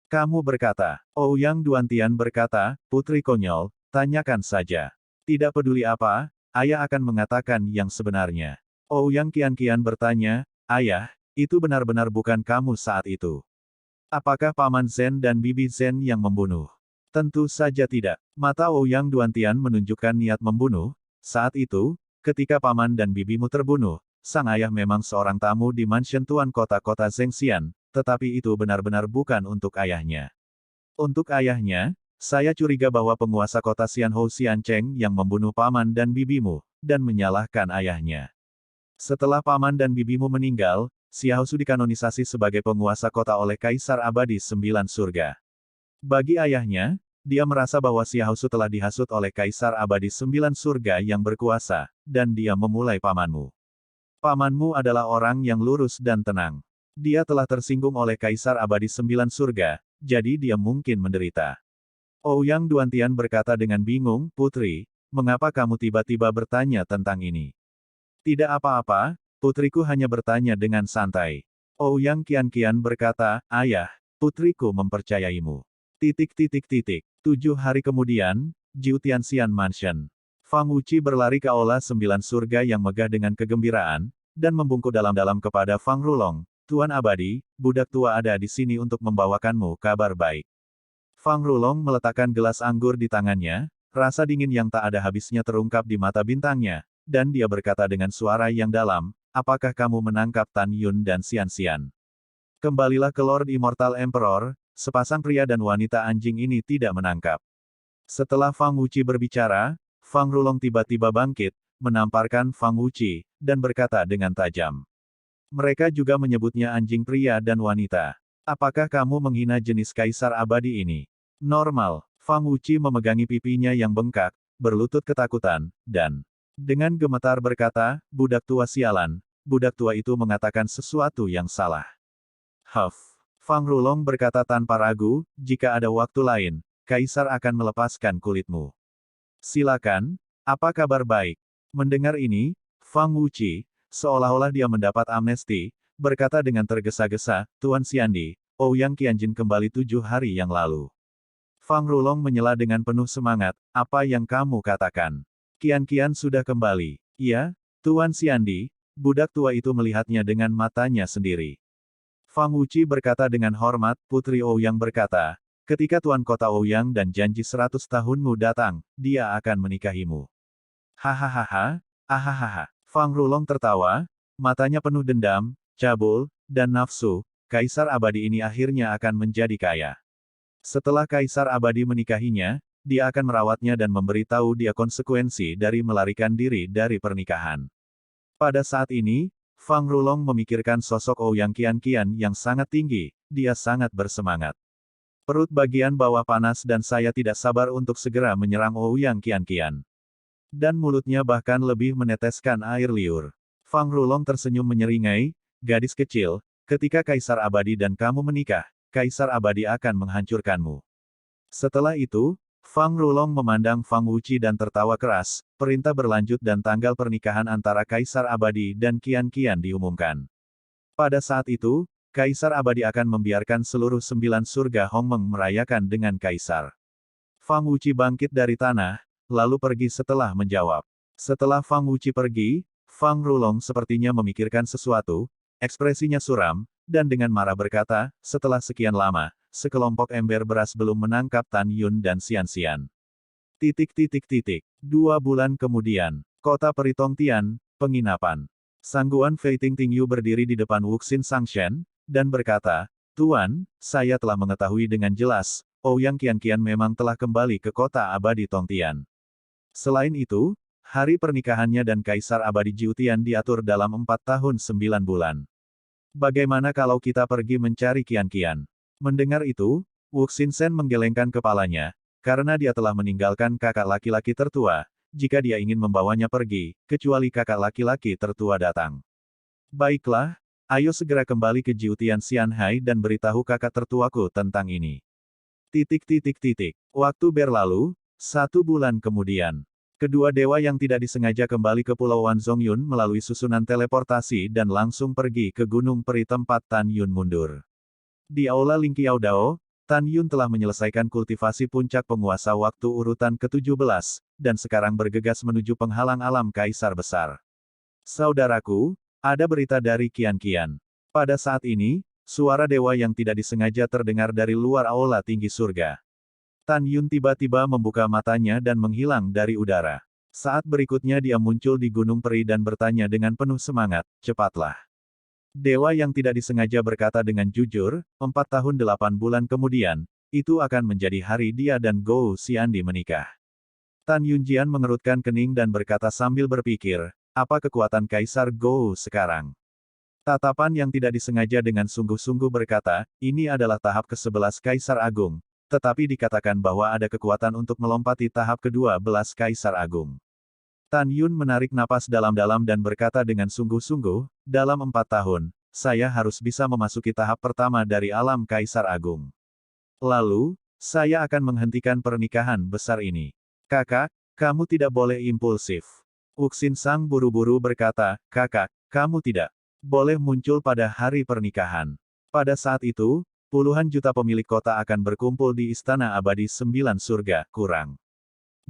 "Kamu berkata," Ouyang Duantian berkata, "Putri konyol, tanyakan saja. Tidak peduli apa, ayah akan mengatakan yang sebenarnya." Ouyang Qianqian bertanya, "Ayah, itu benar-benar bukan kamu saat itu? Apakah Paman Zhen dan Bibi Zhen yang membunuh?" "Tentu saja tidak." Mata Ouyang Duantian menunjukkan niat membunuh. "Saat itu, ketika paman dan bibimu terbunuh, sang ayah memang seorang tamu di mansion tuan kota-kota Zhengxian, tetapi itu benar-benar bukan untuk ayahnya. Untuk ayahnya, saya curiga bahwa penguasa kota Xianhou Xiancheng yang membunuh paman dan bibimu, dan menyalahkan ayahnya. Setelah paman dan bibimu meninggal, Xiaosu dikanonisasi sebagai penguasa kota oleh Kaisar Abadi 9 Surga. Bagi ayahnya, dia merasa bahwa Xiaosu telah dihasut oleh Kaisar Abadi 9 Surga yang berkuasa, dan dia memulai pamanmu. Pamanmu adalah orang yang lurus dan tenang. Dia telah tersinggung oleh Kaisar Abadi 9 Surga, jadi dia mungkin menderita." Ouyang Duantian berkata dengan bingung, "Putri, mengapa kamu tiba-tiba bertanya tentang ini?" "Tidak apa-apa, putriku hanya bertanya dengan santai." Ouyang Qianqian berkata, "Ayah, putriku mempercayaimu." 7 hari kemudian, Jiu Tianxian Mansion. Fang Wuqi berlari ke aula 9 surga yang megah dengan kegembiraan, dan membungkuk dalam-dalam kepada Fang Rulong, "Tuan Abadi, budak tua ada di sini untuk membawakanmu kabar baik." Fang Rulong meletakkan gelas anggur di tangannya, rasa dingin yang tak ada habisnya terungkap di mata bintangnya, dan dia berkata dengan suara yang dalam, "Apakah kamu menangkap Tan Yun dan Xian Xian? Kembalilah ke Lord Immortal Emperor, sepasang pria dan wanita anjing ini tidak menangkap." Setelah Fang Wuqi berbicara, Fang Rulong tiba-tiba bangkit, menamparkan Fang Wuqi, dan berkata dengan tajam, "Mereka juga menyebutnya anjing pria dan wanita. Apakah kamu menghina jenis Kaisar Abadi ini?" "Normal." Fang Wuqi memegangi pipinya yang bengkak, berlutut ketakutan, dan dengan gemetar berkata, "Budak tua sialan, budak tua itu mengatakan sesuatu yang salah." "Huff." Fang Rulong berkata tanpa ragu, "Jika ada waktu lain, Kaisar akan melepaskan kulitmu. Silakan, apa kabar baik?" Mendengar ini, Fang Wuqi, seolah-olah dia mendapat amnesti, berkata dengan tergesa-gesa, "Tuan Xiandi, Ouyang Qianjin kembali 7 hari yang lalu." Fang Rulong menyela dengan penuh semangat, "Apa yang kamu katakan? Qianqian sudah kembali?" Iya, Tuan Xiandi, budak tua itu melihatnya dengan matanya sendiri. Fang Wuqi berkata dengan hormat, Putri Ouyang berkata, ketika Tuan Kota Ouyang dan janji 100 tahunmu datang, dia akan menikahimu. Hahaha, ahahaha. Fang Rulong tertawa, matanya penuh dendam, cabul, dan nafsu. Kaisar abadi ini akhirnya akan menjadi kaya. Setelah Kaisar abadi menikahinya, dia akan merawatnya dan memberitahu dia konsekuensi dari melarikan diri dari pernikahan. Pada saat ini, Fang Rulong memikirkan sosok Ouyang Qianqian yang sangat tinggi, dia sangat bersemangat. Perut bagian bawah panas dan saya tidak sabar untuk segera menyerang Ouyang Qianqian. Dan mulutnya bahkan lebih meneteskan air liur. Fang Rulong tersenyum menyeringai, gadis kecil, ketika Kaisar abadi dan kamu menikah, Kaisar abadi akan menghancurkanmu. Setelah itu, Fang Rulong memandang Fang Wuqi dan tertawa keras, perintah berlanjut dan tanggal pernikahan antara Kaisar abadi dan Qianqian diumumkan. Pada saat itu, Kaisar abadi akan membiarkan seluruh 9 surga Hongmeng merayakan dengan Kaisar. Fang Wuqi bangkit dari tanah, lalu pergi setelah menjawab. Setelah Fang Wuqi pergi, Fang Rulong sepertinya memikirkan sesuatu, ekspresinya suram, dan dengan marah berkata, setelah sekian lama, sekelompok ember beras belum menangkap Tan Yun dan Xian Xian. 2 bulan kemudian, kota Peritong Tian, penginapan. Sangguan Fei Tingtingyu berdiri di depan Wuxin Sangshen, dan berkata, Tuan, saya telah mengetahui dengan jelas, Ouyang Qianqian memang telah kembali ke kota abadi Tongtian. Selain itu, hari pernikahannya dan Kaisar abadi Jiutian diatur dalam 4 tahun 9 bulan. Bagaimana kalau kita pergi mencari Qianqian? Mendengar itu, Wuxin Sen menggelengkan kepalanya, karena dia telah meninggalkan kakak laki-laki tertua, jika dia ingin membawanya pergi, kecuali kakak laki-laki tertua datang. Baiklah, ayo segera kembali ke Jiutian Xianhai dan beritahu kakak tertuaku tentang ini. Waktu berlalu, 1 bulan kemudian. Kedua dewa yang tidak disengaja kembali ke Pulau Wanzhongyun melalui susunan teleportasi dan langsung pergi ke Gunung Peri tempat Tan Yun mundur. Di Aula Lingqiao Dao, Tan Yun telah menyelesaikan kultivasi puncak penguasa waktu urutan ke-17, dan sekarang bergegas menuju penghalang alam Kaisar Besar. Saudaraku, ada berita dari Qianqian. Pada saat ini, suara dewa yang tidak disengaja terdengar dari luar Aula tinggi surga. Tan Yun tiba-tiba membuka matanya dan menghilang dari udara. Saat berikutnya dia muncul di Gunung Peri dan bertanya dengan penuh semangat, cepatlah. Dewa yang tidak disengaja berkata dengan jujur, 4 tahun 8 bulan kemudian, itu akan menjadi hari dia dan Gou Xiandi menikah. Tan Yunjian mengerutkan kening dan berkata sambil berpikir, apa kekuatan Kaisar Gou sekarang? Tatapan yang tidak disengaja dengan sungguh-sungguh berkata, ini adalah tahap ke-11 Kaisar Agung, tetapi dikatakan bahwa ada kekuatan untuk melompati tahap ke-12 Kaisar Agung. Tan Yun menarik napas dalam-dalam dan berkata dengan sungguh-sungguh, dalam 4 tahun, saya harus bisa memasuki tahap pertama dari alam Kaisar Agung. Lalu, saya akan menghentikan pernikahan besar ini. Kakak, kamu tidak boleh impulsif. Wuxin Sang buru-buru berkata, kakak, kamu tidak boleh muncul pada hari pernikahan. Pada saat itu, puluhan juta pemilik kota akan berkumpul di Istana Abadi 9 Surga, kurang.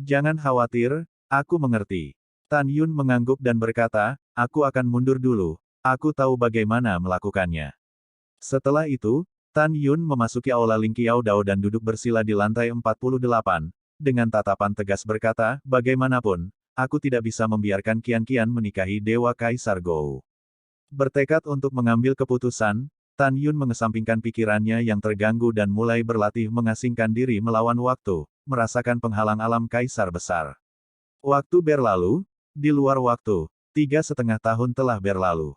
Jangan khawatir, aku mengerti. Tan Yun mengangguk dan berkata, aku akan mundur dulu, aku tahu bagaimana melakukannya. Setelah itu, Tan Yun memasuki Aula Lingqiao Dao dan duduk bersila di lantai 48, dengan tatapan tegas berkata, bagaimanapun, aku tidak bisa membiarkan Qianqian menikahi Dewa Kaisar Gou. Bertekad untuk mengambil keputusan, Tan Yun mengesampingkan pikirannya yang terganggu dan mulai berlatih mengasingkan diri melawan waktu, merasakan penghalang alam Kaisar Besar. Waktu berlalu, di luar waktu, 3,5 tahun telah berlalu.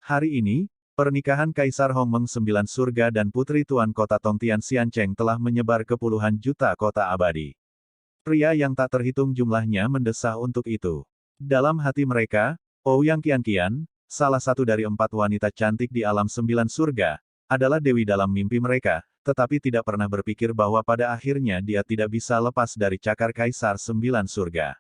Hari ini, pernikahan Kaisar Hongmeng 9 Surga dan Putri Tuan Kota Tongtian Xiancheng telah menyebar ke puluhan juta kota abadi. Pria yang tak terhitung jumlahnya mendesah untuk itu. Dalam hati mereka, Ouyang Qianqian, salah satu dari 4 wanita cantik di alam 9 surga, adalah dewi dalam mimpi mereka, tetapi tidak pernah berpikir bahwa pada akhirnya dia tidak bisa lepas dari cakar Kaisar 9 surga.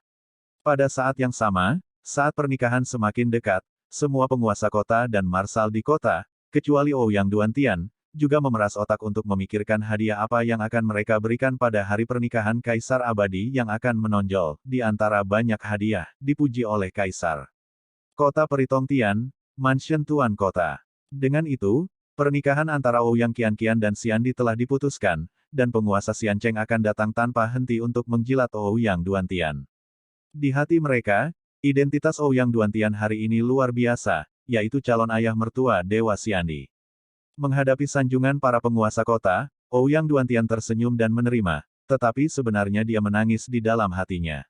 Pada saat yang sama, saat pernikahan semakin dekat, semua penguasa kota dan marsal di kota, kecuali Ouyang Duantian, juga memeras otak untuk memikirkan hadiah apa yang akan mereka berikan pada hari pernikahan Kaisar Abadi yang akan menonjol, di antara banyak hadiah, dipuji oleh Kaisar. Kota Peritong Tian, Mansion Tuan Kota. Dengan itu, pernikahan antara Ouyang Qianqian dan Xiandi telah diputuskan, dan penguasa Xiancheng akan datang tanpa henti untuk menjilat Ouyang Duantian. Di hati mereka, identitas Ouyang Duantian hari ini luar biasa, yaitu calon ayah mertua Dewa Xiandi. Menghadapi sanjungan para penguasa kota, Ouyang Duantian tersenyum dan menerima, tetapi sebenarnya dia menangis di dalam hatinya.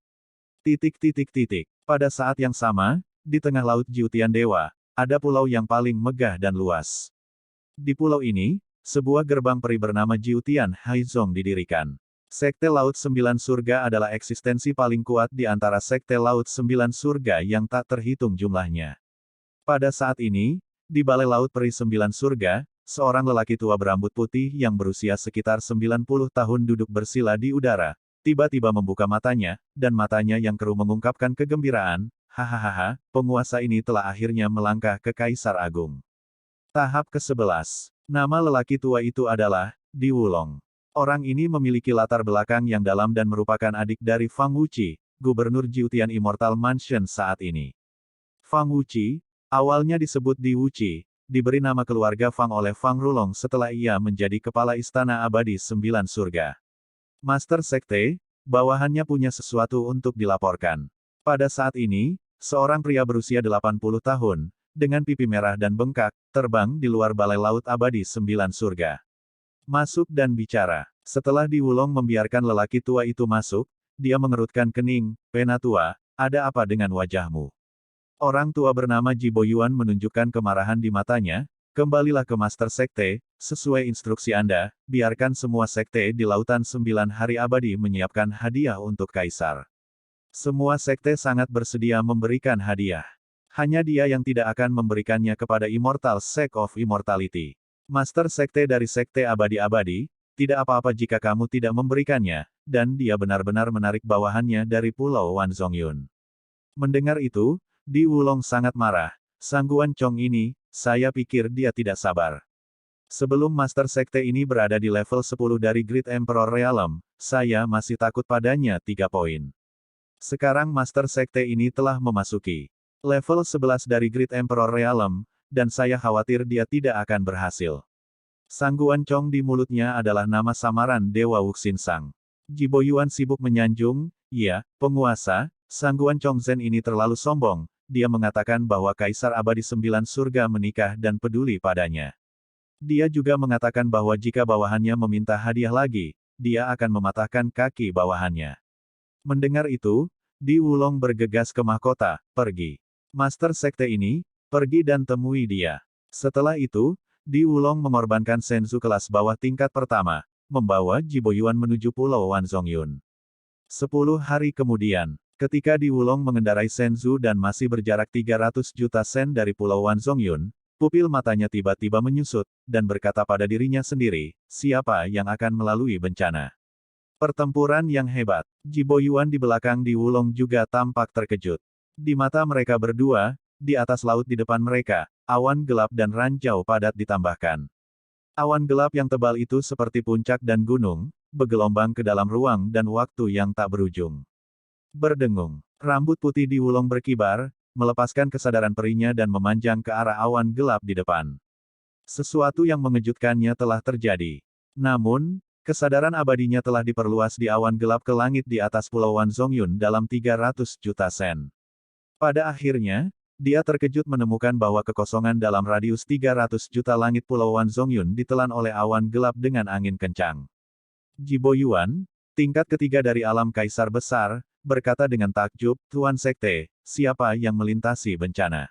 Pada saat yang sama, di tengah laut Jiutian Dewa, ada pulau yang paling megah dan luas. Di pulau ini, sebuah gerbang peri bernama Jiutian Haizong didirikan. Sekte Laut Sembilan Surga adalah eksistensi paling kuat di antara Sekte Laut Sembilan Surga yang tak terhitung jumlahnya. Pada saat ini, di Balai Laut Peri Sembilan Surga, seorang lelaki tua berambut putih yang berusia sekitar 90 tahun duduk bersila di udara, tiba-tiba membuka matanya, dan matanya yang keruh mengungkapkan kegembiraan, hahaha, penguasa ini telah akhirnya melangkah ke Kaisar Agung. Tahap ke-11. Nama lelaki tua itu adalah, Di Wulong. Orang ini memiliki latar belakang yang dalam dan merupakan adik dari Fang Wuqi, Gubernur Jiutian Immortal Mansion saat ini. Fang Wuqi, awalnya disebut Di Wuqi, diberi nama keluarga Fang oleh Fang Rulong setelah ia menjadi kepala Istana Abadi Sembilan Surga. Master Sekte, bawahannya punya sesuatu untuk dilaporkan. Pada saat ini, seorang pria berusia 80 tahun, dengan pipi merah dan bengkak, terbang di luar Balai Laut Abadi Sembilan Surga. Masuk dan bicara. Setelah Di Wulong membiarkan lelaki tua itu masuk, dia mengerutkan kening, "Penatua, ada apa dengan wajahmu?" Orang tua bernama Ji Boyuan menunjukkan kemarahan di matanya, "Kembalilah ke Master Sekte, sesuai instruksi Anda, biarkan semua sekte di Lautan 9 Hari Abadi menyiapkan hadiah untuk Kaisar." Semua sekte sangat bersedia memberikan hadiah. Hanya dia yang tidak akan memberikannya kepada Immortal Sect of Immortality. Master Sekte dari Sekte Abadi-Abadi, tidak apa-apa jika kamu tidak memberikannya, dan dia benar-benar menarik bawahannya dari Pulau Wanzongyun. Mendengar itu, Di Wulong sangat marah. Sangguan Chong ini, saya pikir dia tidak sabar. Sebelum Master Sekte ini berada di level 10 dari Great Emperor Realm, saya masih takut padanya 3 poin. Sekarang Master Sekte ini telah memasuki level 11 dari Great Emperor Realm, dan saya khawatir dia tidak akan berhasil. Sangguan Chong di mulutnya adalah nama samaran Dewa Wuxinsang. Ji Boyuan sibuk menyanjung, "Ya, penguasa, Sangguan Chong Zhen ini terlalu sombong, dia mengatakan bahwa Kaisar Abadi Sembilan Surga menikah dan peduli padanya. Dia juga mengatakan bahwa jika bawahannya meminta hadiah lagi, dia akan mematahkan kaki bawahannya." Mendengar itu, Di Wulong bergegas ke mahkota, "Pergi. Master Sekte ini, pergi dan temui dia." Setelah itu, Di Wulong mengorbankan Senzu kelas bawah tingkat pertama, membawa Ji Boyuan menuju Pulau Wanzongyun. 10 hari kemudian, ketika Di Wulong mengendarai Senzu dan masih berjarak 300 juta sen dari Pulau Wanzongyun, pupil matanya tiba-tiba menyusut, dan berkata pada dirinya sendiri, siapa yang akan melalui bencana? Pertempuran yang hebat. Ji Boyuan di belakang Di Wulong juga tampak terkejut. Di mata mereka berdua, di atas laut di depan mereka, awan gelap dan ranjau padat ditambahkan. Awan gelap yang tebal itu seperti puncak dan gunung, bergelombang ke dalam ruang dan waktu yang tak berujung. Berdengung, rambut putih Di Wulong berkibar, melepaskan kesadaran perinya dan memanjang ke arah awan gelap di depan. Sesuatu yang mengejutkannya telah terjadi. Namun, kesadaran abadinya telah diperluas di awan gelap ke langit di atas Pulau Wanzongyun dalam 300 juta sen. Pada akhirnya, dia terkejut menemukan bahwa kekosongan dalam radius 300 juta langit Pulau Wanzongyun ditelan oleh awan gelap dengan angin kencang. Ji Boyuan, tingkat ketiga dari alam Kaisar Besar, berkata dengan takjub, "Tuan Sekte, siapa yang melintasi bencana?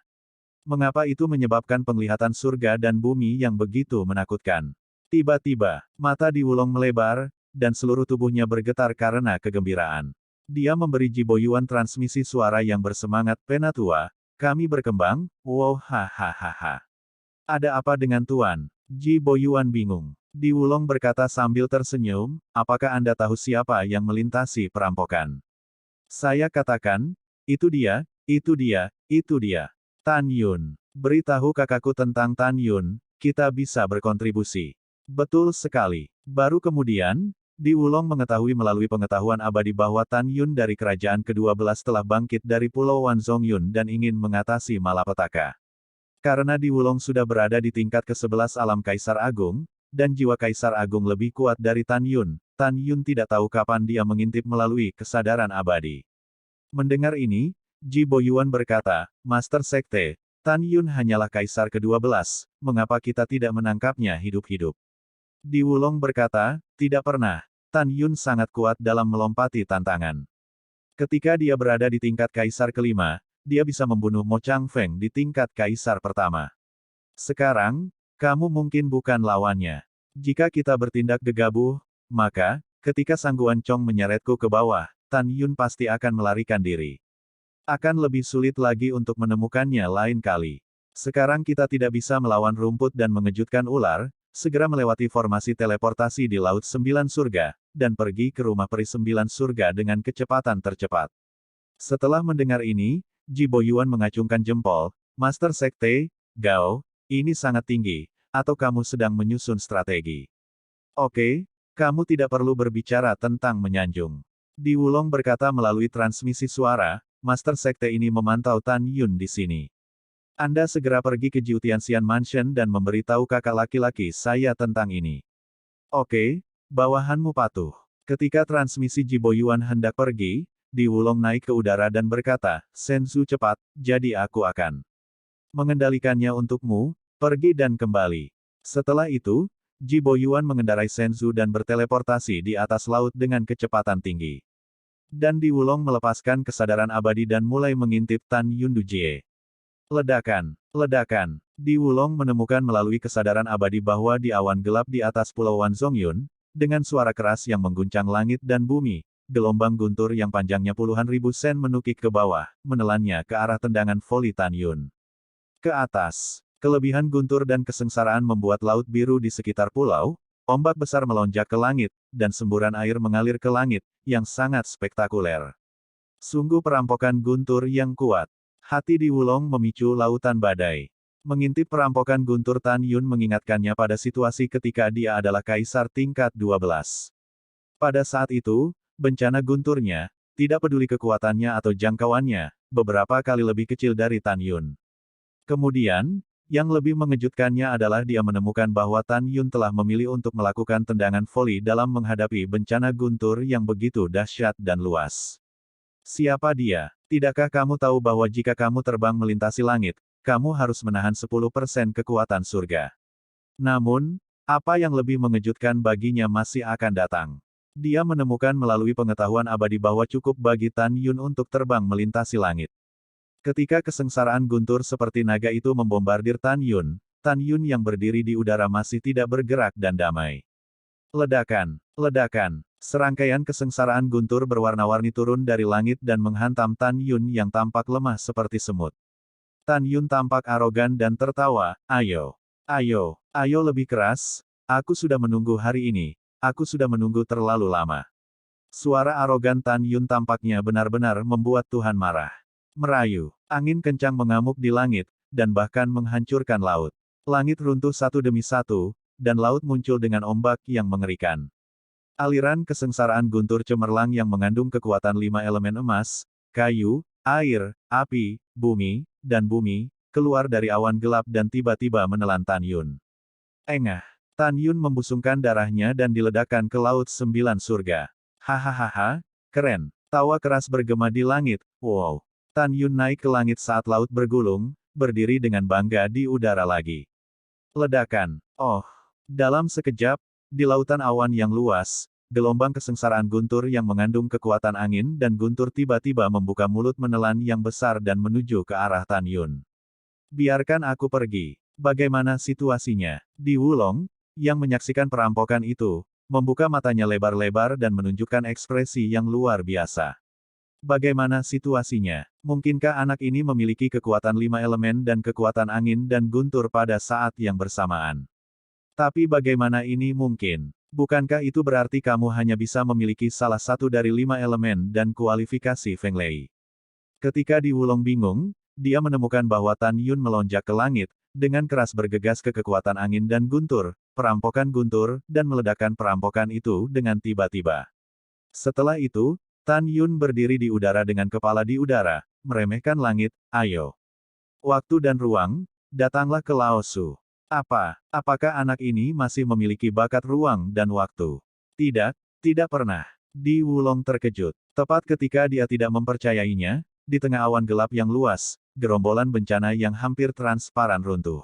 Mengapa itu menyebabkan penglihatan surga dan bumi yang begitu menakutkan?" Tiba-tiba, mata Di Wulong melebar, dan seluruh tubuhnya bergetar karena kegembiraan. Dia memberi Ji Boyuan transmisi suara yang bersemangat, "Penatua, kami berkembang, wow hahaha. Ada apa dengan Tuan?" Ji Boyuan bingung. Di Wulong berkata sambil tersenyum, "Apakah Anda tahu siapa yang melintasi perampokan?" "Saya katakan, itu dia, itu dia, itu dia. Tan Yun. Beritahu kakakku tentang Tan Yun, kita bisa berkontribusi." Betul sekali. Baru kemudian, Di Wulong mengetahui melalui pengetahuan abadi bahwa Tan Yun dari kerajaan ke-12 telah bangkit dari Pulau Wanzhongyun dan ingin mengatasi malapetaka. Karena Di Wulong sudah berada di tingkat ke-11 alam Kaisar Agung, dan jiwa Kaisar Agung lebih kuat dari Tan Yun tidak tahu kapan dia mengintip melalui kesadaran abadi. Mendengar ini, Ji Boyuan berkata, Master Sekte, Tan Yun hanyalah Kaisar ke-12, mengapa kita tidak menangkapnya hidup-hidup? Di Wulong berkata, tidak pernah. Tan Yun sangat kuat dalam melompati tantangan. Ketika dia berada di tingkat Kaisar kelima, dia bisa membunuh Mo Changfeng di tingkat Kaisar pertama. Sekarang, kamu mungkin bukan lawannya. Jika kita bertindak gegabah, maka, ketika Sangguan Chong menyeretku ke bawah, Tan Yun pasti akan melarikan diri. Akan lebih sulit lagi untuk menemukannya lain kali. Sekarang kita tidak bisa melawan rumput dan mengejutkan ular, segera melewati formasi teleportasi di Laut Sembilan Surga, dan pergi ke rumah peri Sembilan Surga dengan kecepatan tercepat. Setelah mendengar ini, Ji Boyuan mengacungkan jempol, Master Sekte, Gao, ini sangat tinggi, atau kamu sedang menyusun strategi? Oke, kamu tidak perlu berbicara tentang menyanjung. Di Wulong berkata melalui transmisi suara, Master Sekte ini memantau Tan Yun di sini. Anda segera pergi ke Jiutianxian Mansion dan memberitahu kakak laki-laki saya tentang ini. Oke, bawahanmu patuh. Ketika transmisi Ji Boyuan hendak pergi, Di Wulong naik ke udara dan berkata, Senzu cepat, jadi aku akan mengendalikannya untukmu, pergi dan kembali. Setelah itu, Ji Boyuan mengendarai Senzu dan berteleportasi di atas laut dengan kecepatan tinggi. Dan Di Wulong melepaskan kesadaran abadi dan mulai mengintip Tan Yun Dujie. Ledakan, ledakan. Di Wulong menemukan melalui kesadaran abadi bahwa di awan gelap di atas Pulau Wanzhongyun, dengan suara keras yang mengguncang langit dan bumi, gelombang guntur yang panjangnya puluhan ribu sen menukik ke bawah, menelannya ke arah tendangan voli Tan Yun. Ke atas, kelebihan guntur dan kesengsaraan membuat laut biru di sekitar pulau, ombak besar melonjak ke langit, dan semburan air mengalir ke langit, yang sangat spektakuler. Sungguh perampokan guntur yang kuat. Hati Di Wulong memicu lautan badai. Mengintip perampokan guntur Tan Yun mengingatkannya pada situasi ketika dia adalah kaisar tingkat 12. Pada saat itu, bencana gunturnya, tidak peduli kekuatannya atau jangkauannya, beberapa kali lebih kecil dari Tan Yun. Kemudian, yang lebih mengejutkannya adalah dia menemukan bahwa Tan Yun telah memilih untuk melakukan tendangan voli dalam menghadapi bencana guntur yang begitu dahsyat dan luas. Siapa dia? Tidakkah kamu tahu bahwa jika kamu terbang melintasi langit, kamu harus menahan 10% kekuatan surga? Namun, apa yang lebih mengejutkan baginya masih akan datang. Dia menemukan melalui pengetahuan abadi bahwa cukup bagi Tan Yun untuk terbang melintasi langit. Ketika kesengsaraan guntur seperti naga itu membombardir Tan Yun yang berdiri di udara masih tidak bergerak dan damai. Ledakan, ledakan. Serangkaian kesengsaraan guntur berwarna-warni turun dari langit dan menghantam Tan Yun yang tampak lemah seperti semut. Tan Yun tampak arogan dan tertawa, ayo, ayo, ayo lebih keras, aku sudah menunggu hari ini, aku sudah menunggu terlalu lama. Suara arogan Tan Yun tampaknya benar-benar membuat Tuhan marah. Merayu, angin kencang mengamuk di langit, dan bahkan menghancurkan laut. Langit runtuh satu demi satu, dan laut muncul dengan ombak yang mengerikan. Aliran kesengsaraan guntur cemerlang yang mengandung kekuatan 5 elemen emas, kayu, air, api, bumi, dan bumi, keluar dari awan gelap dan tiba-tiba menelan Tan Yun. Engah. Tan Yun membusungkan darahnya dan diledakkan ke Laut Sembilan Surga. Hahaha, keren. Tawa keras bergema di langit, wow. Tan Yun naik ke langit saat laut bergulung, berdiri dengan bangga di udara lagi. Ledakan. Oh. Dalam sekejap, di lautan awan yang luas, gelombang kesengsaraan guntur yang mengandung kekuatan angin dan guntur tiba-tiba membuka mulut menelan yang besar dan menuju ke arah Tan Yun. Biarkan aku pergi. Bagaimana situasinya? Di Wulong, yang menyaksikan perampokan itu, membuka matanya lebar-lebar dan menunjukkan ekspresi yang luar biasa. Bagaimana situasinya? Mungkinkah anak ini memiliki kekuatan 5 elemen dan kekuatan angin dan guntur pada saat yang bersamaan? Tapi bagaimana ini mungkin? Bukankah itu berarti kamu hanya bisa memiliki salah satu dari 5 elemen dan kualifikasi Feng Lei? Ketika Di Wulong bingung, dia menemukan bahwa Tan Yun melonjak ke langit, dengan keras bergegas ke kekuatan angin dan guntur, perampokan guntur, dan meledakkan perampokan itu dengan tiba-tiba. Setelah itu, Tan Yun berdiri di udara dengan kepala di udara, meremehkan langit, ayo. Waktu dan ruang, datanglah ke Lao Su. Apakah anak ini masih memiliki bakat ruang dan waktu? Tidak, tidak pernah. Di Wulong terkejut. Tepat ketika dia tidak mempercayainya, di tengah awan gelap yang luas, gerombolan bencana yang hampir transparan runtuh.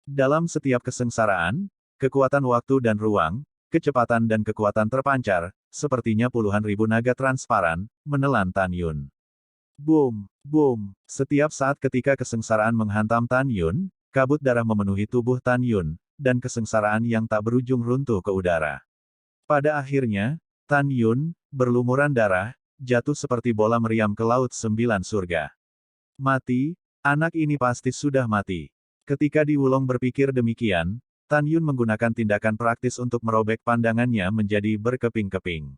Dalam setiap kesengsaraan, kekuatan waktu dan ruang, kecepatan dan kekuatan terpancar, sepertinya puluhan ribu naga transparan, menelan Tan Yun. Boom, boom. Setiap saat ketika kesengsaraan menghantam Tan Yun, kabut darah memenuhi tubuh Tan Yun, dan kesengsaraan yang tak berujung runtuh ke udara. Pada akhirnya, Tan Yun, berlumuran darah, jatuh seperti bola meriam ke laut 9 surga. Mati, anak ini pasti sudah mati. Ketika Di Wulong berpikir demikian, Tan Yun menggunakan tindakan praktis untuk merobek pandangannya menjadi berkeping-keping.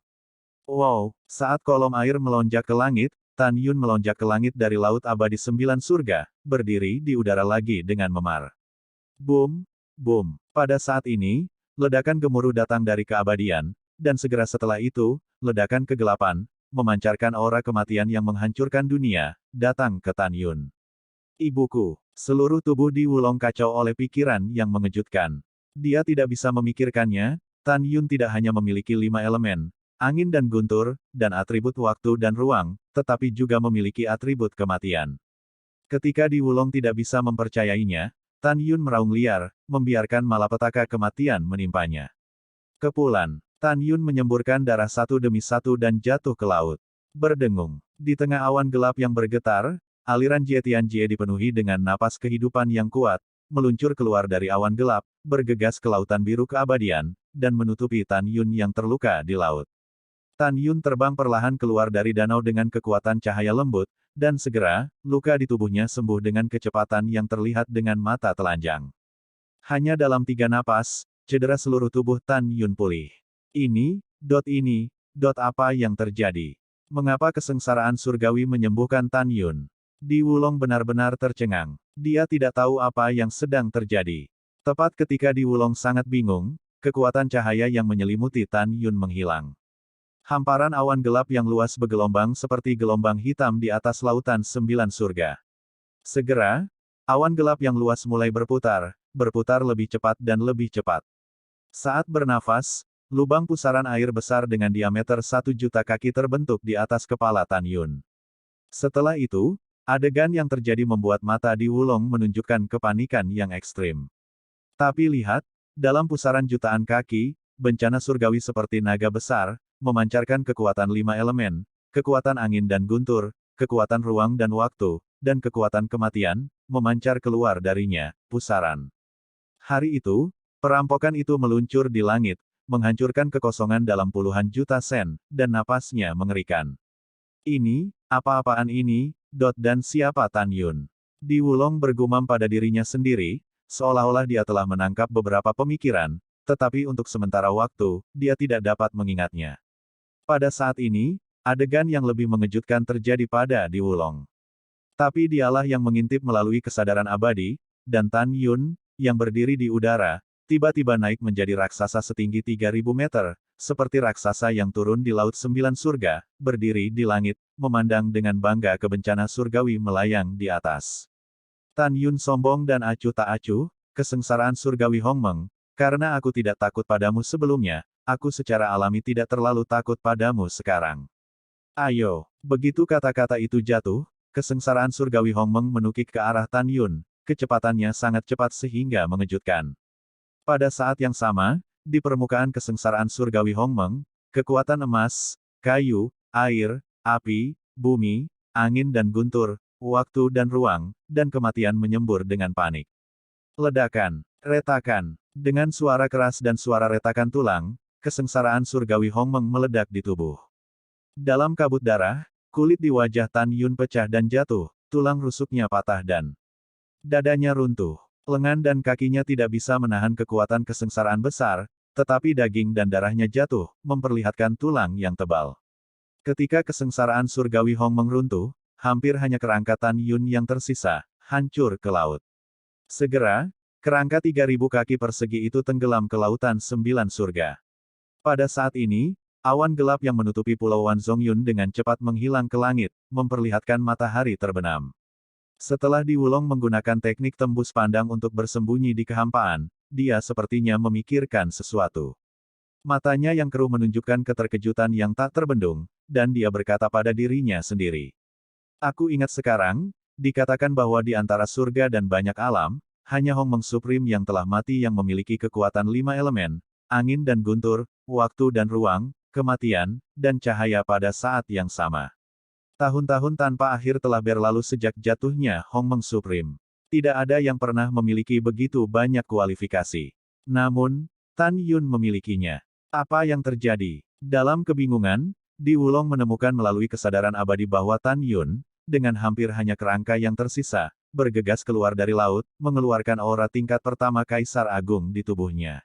Wow, saat kolom air melonjak ke langit, Tan Yun melonjak ke langit dari laut abadi 9 surga, berdiri di udara lagi dengan memar. Boom, boom. Pada saat ini, ledakan gemuruh datang dari keabadian, dan segera setelah itu, ledakan kegelapan, memancarkan aura kematian yang menghancurkan dunia, datang ke Tan Yun. Ibuku, seluruh tubuh Di Wulong kacau oleh pikiran yang mengejutkan. Dia tidak bisa memikirkannya, Tan Yun tidak hanya memiliki 5 elemen, angin dan guntur, dan atribut waktu dan ruang, tetapi juga memiliki atribut kematian. Ketika Di Wulong tidak bisa mempercayainya, Tan Yun meraung liar, membiarkan malapetaka kematian menimpanya. Kepulan. Tan Yun menyemburkan darah satu demi satu dan jatuh ke laut. Berdengung. Di tengah awan gelap yang bergetar, aliran Jie Tianjie dipenuhi dengan napas kehidupan yang kuat, meluncur keluar dari awan gelap, bergegas ke lautan biru keabadian, dan menutupi Tan Yun yang terluka di laut. Tan Yun terbang perlahan keluar dari danau dengan kekuatan cahaya lembut, dan segera, luka di tubuhnya sembuh dengan kecepatan yang terlihat dengan mata telanjang. Hanya dalam 3 napas, cedera seluruh tubuh Tan Yun pulih. Ini, apa yang terjadi? Mengapa kesengsaraan surgawi menyembuhkan Tan Yun? Di Wulong benar-benar tercengang. Dia tidak tahu apa yang sedang terjadi. Tepat ketika Di Wulong sangat bingung, kekuatan cahaya yang menyelimuti Tan Yun menghilang. Hamparan awan gelap yang luas bergelombang seperti gelombang hitam di atas lautan 9 surga. Segera, awan gelap yang luas mulai berputar lebih cepat dan lebih cepat. Saat bernafas, lubang pusaran air besar dengan diameter 1 juta kaki terbentuk di atas kepala Tan Yun. Setelah itu, adegan yang terjadi membuat mata Di Wulong menunjukkan kepanikan yang ekstrim. Tapi lihat, dalam pusaran jutaan kaki, bencana surgawi seperti naga besar, memancarkan kekuatan 5 elemen, kekuatan angin dan guntur, kekuatan ruang dan waktu, dan kekuatan kematian, memancar keluar darinya, pusaran. Hari itu, perampokan itu meluncur di langit, menghancurkan kekosongan dalam puluhan juta sen, dan napasnya mengerikan. Ini, apa-apaan ini, dan siapa Tan Yun? Di Wulong bergumam pada dirinya sendiri, seolah-olah dia telah menangkap beberapa pemikiran, tetapi untuk sementara waktu, dia tidak dapat mengingatnya. Pada saat ini, adegan yang lebih mengejutkan terjadi pada Di Wulong. Tapi dialah yang mengintip melalui kesadaran abadi, dan Tan Yun, yang berdiri di udara, tiba-tiba naik menjadi raksasa setinggi 3000 meter, seperti raksasa yang turun di laut 9 surga, berdiri di langit, memandang dengan bangga ke bencana surgawi melayang di atas. Tan Yun sombong dan acuh tak acuh, kesengsaraan surgawi Hongmeng, karena aku tidak takut padamu sebelumnya, aku secara alami tidak terlalu takut padamu sekarang. Ayo, begitu kata-kata itu jatuh, kesengsaraan surgawi Hongmeng menukik ke arah Tan Yun, kecepatannya sangat cepat sehingga mengejutkan. Pada saat yang sama, di permukaan kesengsaraan surgawi Hongmeng, kekuatan emas, kayu, air, api, bumi, angin dan guntur, waktu dan ruang, dan kematian menyembur dengan panik. Ledakan, retakan, dengan suara keras dan suara retakan tulang, kesengsaraan surgawi Hongmeng meledak di tubuh. Dalam kabut darah, kulit di wajah Tan Yun pecah dan jatuh, tulang rusuknya patah dan dadanya runtuh. Lengan dan kakinya tidak bisa menahan kekuatan kesengsaraan besar, tetapi daging dan darahnya jatuh, memperlihatkan tulang yang tebal. Ketika kesengsaraan surgawi Hongmeng runtuh, hampir hanya kerangka Tan Yun yang tersisa, hancur ke laut. Segera, Kerangka 3.000 kaki persegi itu tenggelam ke lautan 9 surga. Pada saat ini, awan gelap yang menutupi Pulau Wanzhongyun dengan cepat menghilang ke langit, memperlihatkan matahari terbenam. Setelah Di Wulong menggunakan teknik tembus pandang untuk bersembunyi di kehampaan, dia sepertinya memikirkan sesuatu. Matanya yang keruh menunjukkan keterkejutan yang tak terbendung, dan dia berkata pada dirinya sendiri. Aku ingat sekarang, dikatakan bahwa di antara surga dan banyak alam, hanya Hongmeng Supreme yang telah mati yang memiliki kekuatan 5 elemen, angin dan guntur, waktu dan ruang, kematian, dan cahaya pada saat yang sama. Tahun-tahun tanpa akhir telah berlalu sejak jatuhnya Hongmeng Supreme. Tidak ada yang pernah memiliki begitu banyak kualifikasi. Namun, Tan Yun memilikinya. Apa yang terjadi? Dalam kebingungan, Di Wulong menemukan melalui kesadaran abadi bahwa Tan Yun, dengan hampir hanya kerangka yang tersisa, bergegas keluar dari laut, mengeluarkan aura tingkat pertama Kaisar Agung di tubuhnya.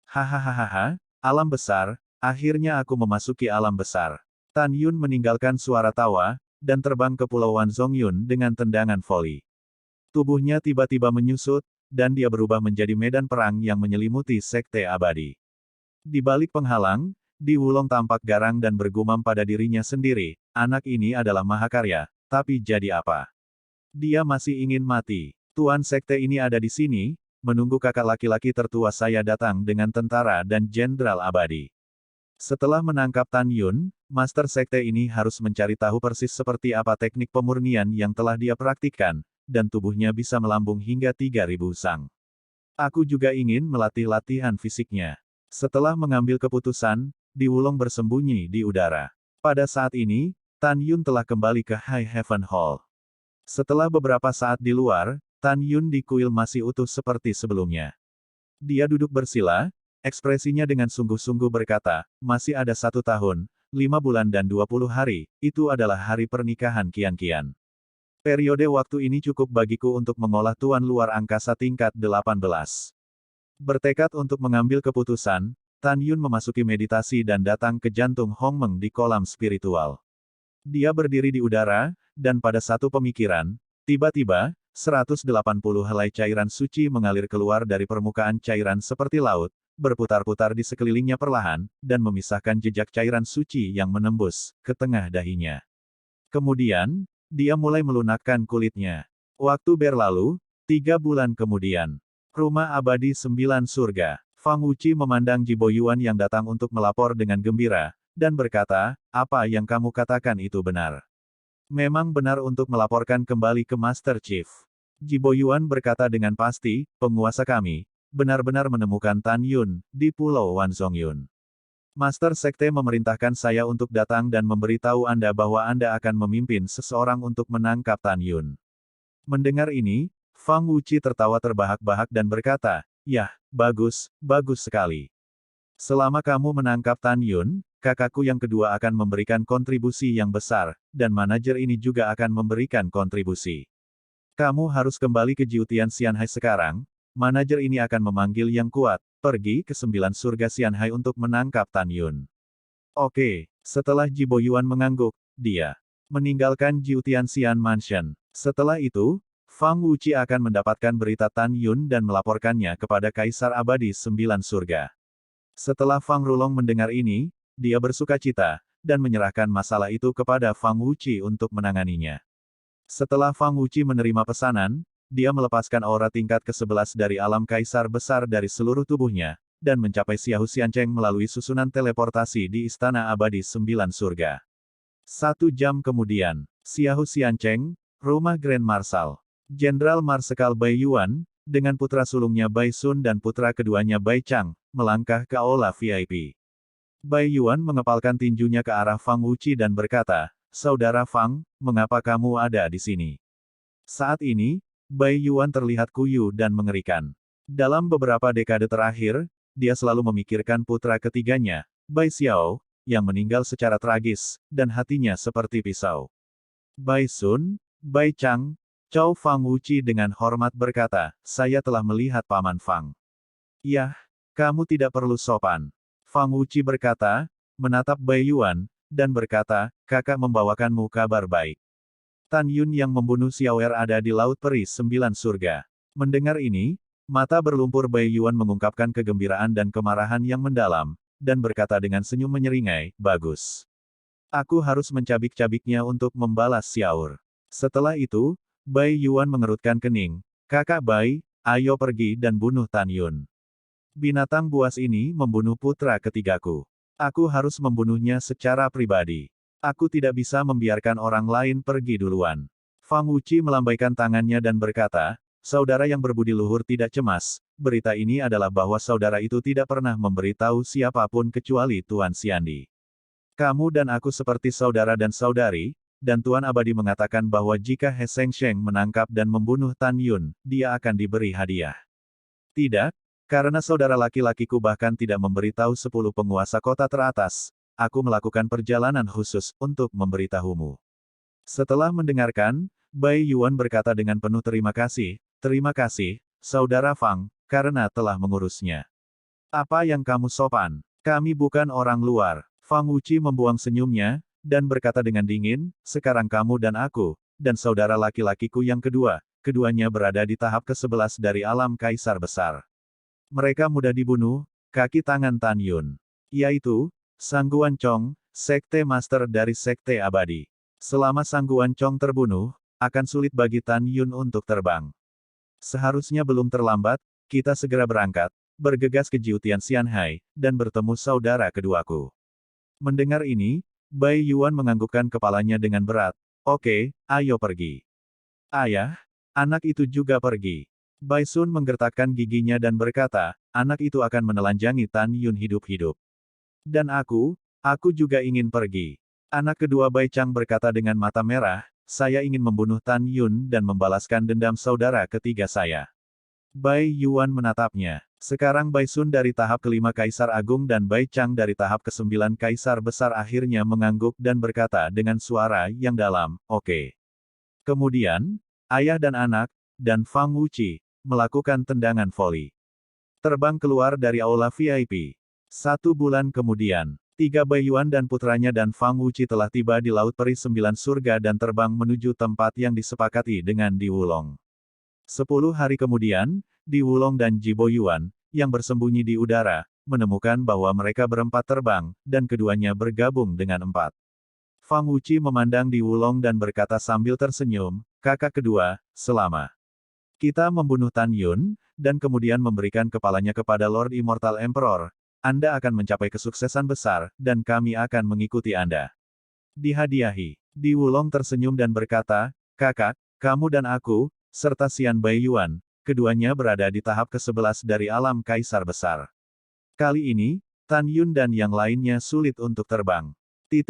Hahaha, alam besar, akhirnya aku memasuki alam besar. Tan Yun meninggalkan suara tawa, dan terbang ke Pulau Wanzhongyun dengan tendangan voli. Tubuhnya tiba-tiba menyusut, dan dia berubah menjadi medan perang yang menyelimuti Sekte Abadi. Di balik penghalang, Di Wulong tampak garang dan bergumam pada dirinya sendiri, anak ini adalah mahakarya, tapi jadi apa? Dia masih ingin mati. Tuan Sekte ini ada di sini, menunggu kakak laki-laki tertua saya datang dengan tentara dan jenderal abadi. Setelah menangkap Tan Yun, Master Sekte ini harus mencari tahu persis seperti apa teknik pemurnian yang telah dia praktikkan, dan tubuhnya bisa melambung hingga 3.000 sang. Aku juga ingin melatih latihan fisiknya. Setelah mengambil keputusan, Di Wulong bersembunyi di udara. Pada saat ini, Tan Yun telah kembali ke High Heaven Hall. Setelah beberapa saat di luar, Tan Yun di kuil masih utuh seperti sebelumnya. Dia duduk bersila, ekspresinya dengan sungguh-sungguh berkata, masih ada 1 tahun, 5 bulan dan 20 hari, itu adalah hari pernikahan Qian-Qian. Periode waktu ini cukup bagiku untuk mengolah tuan luar angkasa tingkat 18. Bertekad untuk mengambil keputusan, Tan Yun memasuki meditasi dan datang ke jantung Hongmeng di kolam spiritual. Dia berdiri di udara, dan pada satu pemikiran, tiba-tiba, 180 helai cairan suci mengalir keluar dari permukaan cairan seperti laut, berputar-putar di sekelilingnya perlahan, dan memisahkan jejak cairan suci yang menembus ke tengah dahinya. Kemudian, dia mulai melunakkan kulitnya. Waktu berlalu, 3 bulan kemudian. Rumah abadi 9 surga. Fang Wuqi memandang Ji Boyuan yang datang untuk melapor dengan gembira, dan berkata, apa yang kamu katakan itu benar. Memang benar untuk melaporkan kembali ke Master Chief. Ji Boyuan berkata dengan pasti, penguasa kami, benar-benar menemukan Tan Yun, di Pulau Wanzhongyun. Master Sekte memerintahkan saya untuk datang dan memberitahu Anda bahwa Anda akan memimpin seseorang untuk menangkap Tan Yun. Mendengar ini, Fang Wuqi tertawa terbahak-bahak dan berkata, yah, bagus, bagus sekali. Selama kamu menangkap Tan Yun, kakakku yang kedua akan memberikan kontribusi yang besar, dan manajer ini juga akan memberikan kontribusi. Kamu harus kembali ke Jiutian Xianhai sekarang, manajer ini akan memanggil yang kuat, pergi ke 9 surga Xianhai untuk menangkap Tan Yun. Oke, setelah Ji Boyuan mengangguk, dia meninggalkan Jiutian Xian Mansion. Setelah itu, Fang Wuqi akan mendapatkan berita Tan Yun dan melaporkannya kepada Kaisar Abadi 9 surga. Setelah Fang Rulong mendengar ini, dia bersukacita, dan menyerahkan masalah itu kepada Fang Wuqi untuk menanganinya. Setelah Fang Wuqi menerima pesanan, dia melepaskan aura tingkat ke-11 dari alam kaisar besar dari seluruh tubuhnya, dan mencapai Xiahou Xiancheng melalui susunan teleportasi di Istana Abadi 9 surga. 1 jam kemudian, Xiahou Xiancheng, rumah Grand Marshal. Jenderal Marsekal Bai Yuan, dengan putra sulungnya Bai Sun dan putra keduanya Bai Chang, melangkah ke aula VIP. Bai Yuan mengepalkan tinjunya ke arah Fang Wuqi dan berkata, Saudara Fang, mengapa kamu ada di sini? Saat ini, Bai Yuan terlihat kuyu dan mengerikan. Dalam beberapa dekade terakhir, dia selalu memikirkan putra ketiganya, Bai Xiao, yang meninggal secara tragis, dan hatinya seperti pisau. Bai Sun, Bai Chang, Chow Fang Wuqi dengan hormat berkata, saya telah melihat Paman Fang. Yah, kamu tidak perlu sopan. Fang Wuqi berkata, menatap Bai Yuan, dan berkata, kakak membawakanmu kabar baik. Tan Yun yang membunuh Xiaoer ada di Laut Peri 9 surga. Mendengar ini, Mata berlumpur Bai Yuan mengungkapkan kegembiraan dan kemarahan yang mendalam, dan berkata dengan senyum menyeringai, bagus. Aku harus mencabik-cabiknya untuk membalas Xiaor. Setelah itu, Bai Yuan mengerutkan kening. Kakak Bai, ayo pergi dan bunuh Tan Yun. Binatang buas ini membunuh putra ketigaku. Aku harus membunuhnya secara pribadi. Aku tidak bisa membiarkan orang lain pergi duluan. Fang Wuqi melambaikan tangannya dan berkata, saudara yang berbudi luhur tidak cemas, berita ini adalah bahwa saudara itu tidak pernah memberitahu siapapun kecuali Tuan Xiandi. Kamu dan aku seperti saudara dan saudari, dan Tuan Abadi mengatakan bahwa jika He Sheng menangkap dan membunuh Tan Yun, dia akan diberi hadiah. Tidak, karena saudara laki-lakiku bahkan tidak memberitahu 10 penguasa kota teratas, aku melakukan perjalanan khusus untuk memberitahumu. Setelah mendengarkan, Bai Yuan berkata dengan penuh terima kasih, saudara Fang, karena telah mengurusnya. Apa yang kamu sopan? Kami bukan orang luar. Fang Wuqi membuang senyumnya, dan berkata dengan dingin, sekarang kamu dan aku, dan saudara laki-lakiku yang kedua, keduanya berada di tahap ke-11 dari alam kaisar besar. Mereka mudah dibunuh, kaki tangan Tan Yun. Yaitu, Sangguan Chong, Sekte Master dari Sekte Abadi. Selama Sangguan Chong terbunuh, akan sulit bagi Tan Yun untuk terbang. Seharusnya belum terlambat, kita segera berangkat, bergegas ke Jiu Tianxianhai, dan bertemu saudara keduaku. Mendengar ini, Bai Yuan menganggukkan kepalanya dengan berat. Oke, ayo pergi. Ayah, anak itu juga pergi. Bai Sun menggertakkan giginya dan berkata, anak itu akan menelanjangi Tan Yun hidup-hidup. Dan aku juga ingin pergi. Anak kedua Bai Chang berkata dengan mata merah, saya ingin membunuh Tan Yun dan membalaskan dendam saudara ketiga saya. Bai Yuan menatapnya. Sekarang Bai Sun dari tahap kelima Kaisar Agung dan Bai Chang dari tahap ke-9 Kaisar Besar akhirnya mengangguk dan berkata dengan suara yang dalam, oke. Kemudian, ayah dan anak, dan Fang Wuqi, melakukan tendangan voli. Terbang keluar dari aula VIP. 1 bulan kemudian, 3 Bai Yuan dan putranya dan Fang Wuqi telah tiba di Laut Peri 9 Surga dan terbang menuju tempat yang disepakati dengan Di Wulong. 10 hari kemudian, Di Wulong dan Jibo Yuan, yang bersembunyi di udara, menemukan bahwa mereka berempat terbang, dan keduanya bergabung dengan 4. Fang Wuqi memandang Di Wulong dan berkata sambil tersenyum, kakak kedua, selama kita membunuh Tan Yun, dan kemudian memberikan kepalanya kepada Lord Immortal Emperor, Anda akan mencapai kesuksesan besar, dan kami akan mengikuti Anda. Dihadiahi. Di Wulong tersenyum dan berkata, kakak, kamu dan aku, serta Xian Bai Yuan, keduanya berada di tahap ke-11 dari alam kaisar besar. Kali ini, Tan Yun dan yang lainnya sulit untuk terbang. 1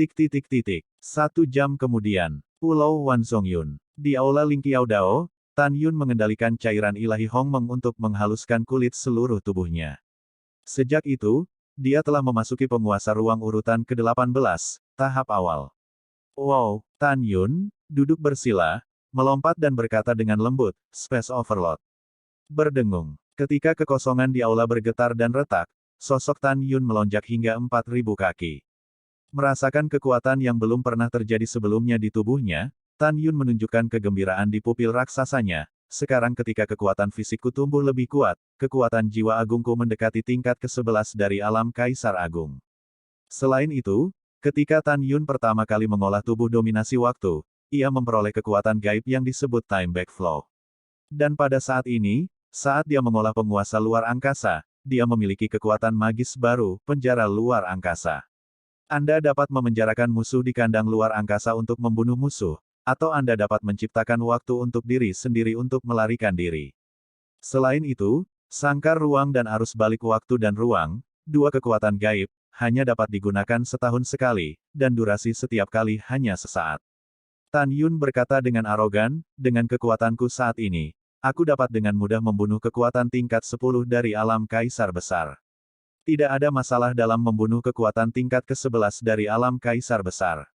jam kemudian, Pulau Wanzhongyun. Di Aula Lingqiao Dao, Tan Yun mengendalikan cairan ilahi Hongmeng untuk menghaluskan kulit seluruh tubuhnya. Sejak itu, dia telah memasuki penguasa ruang urutan ke-18, tahap awal. Wow, Tan Yun, duduk bersila, melompat dan berkata dengan lembut, Space Overload. Berdengung. Ketika kekosongan di aula bergetar dan retak, sosok Tan Yun melonjak hingga 4.000 kaki. Merasakan kekuatan yang belum pernah terjadi sebelumnya di tubuhnya, Tan Yun menunjukkan kegembiraan di pupil raksasanya. Sekarang ketika kekuatan fisikku tumbuh lebih kuat, kekuatan jiwa agungku mendekati tingkat ke-11 dari alam Kaisar Agung. Selain itu, ketika Tan Yun pertama kali mengolah tubuh dominasi waktu, ia memperoleh kekuatan gaib yang disebut Time Backflow. Dan pada saat ini, saat dia mengolah penguasa luar angkasa, dia memiliki kekuatan magis baru, penjara luar angkasa. Anda dapat memenjarakan musuh di kandang luar angkasa untuk membunuh musuh, atau Anda dapat menciptakan waktu untuk diri sendiri untuk melarikan diri. Selain itu, sangkar ruang dan arus balik waktu dan ruang, dua kekuatan gaib, hanya dapat digunakan setahun sekali, dan durasi setiap kali hanya sesaat. Tan Yun berkata dengan arogan, dengan kekuatanku saat ini, aku dapat dengan mudah membunuh kekuatan tingkat 10 dari alam kaisar besar. Tidak ada masalah dalam membunuh kekuatan tingkat ke-11 dari alam kaisar besar.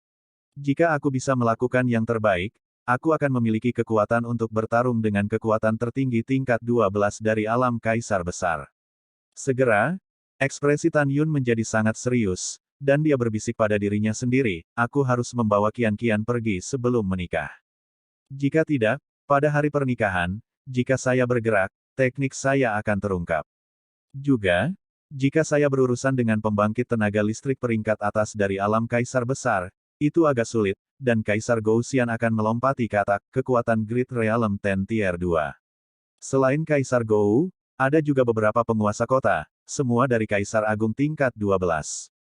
Jika aku bisa melakukan yang terbaik, aku akan memiliki kekuatan untuk bertarung dengan kekuatan tertinggi tingkat 12 dari alam kaisar besar. Segera, ekspresi Tan Yun menjadi sangat serius, dan dia berbisik pada dirinya sendiri, aku harus membawa Qian pergi sebelum menikah. Jika tidak, pada hari pernikahan, jika saya bergerak, teknik saya akan terungkap. Juga, jika saya berurusan dengan pembangkit tenaga listrik peringkat atas dari alam Kaisar Besar, itu agak sulit, dan Kaisar Gouxian akan melompati katak kekuatan Great Realm Ten Tier 2. Selain Kaisar Gou, ada juga beberapa penguasa kota, semua dari Kaisar Agung tingkat 12.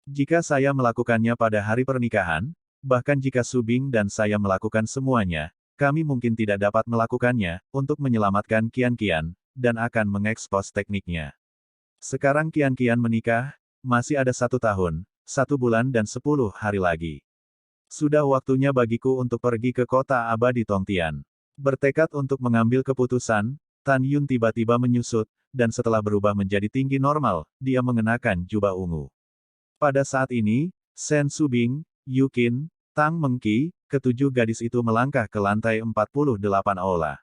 Jika saya melakukannya pada hari pernikahan, bahkan jika Su Bing dan saya melakukan semuanya, kami mungkin tidak dapat melakukannya, untuk menyelamatkan Qian-Qian, dan akan mengekspos tekniknya. Sekarang Qian-Qian menikah, masih ada 1 tahun, 1 bulan dan 10 hari lagi. Sudah waktunya bagiku untuk pergi ke kota abadi Tongtian. Bertekad untuk mengambil keputusan, Tan Yun tiba-tiba menyusut, dan setelah berubah menjadi tinggi normal, dia mengenakan jubah ungu. Pada saat ini, Shen Subing, Yu Qin, Tang Mengqi, ketujuh gadis itu melangkah ke lantai 48 aula.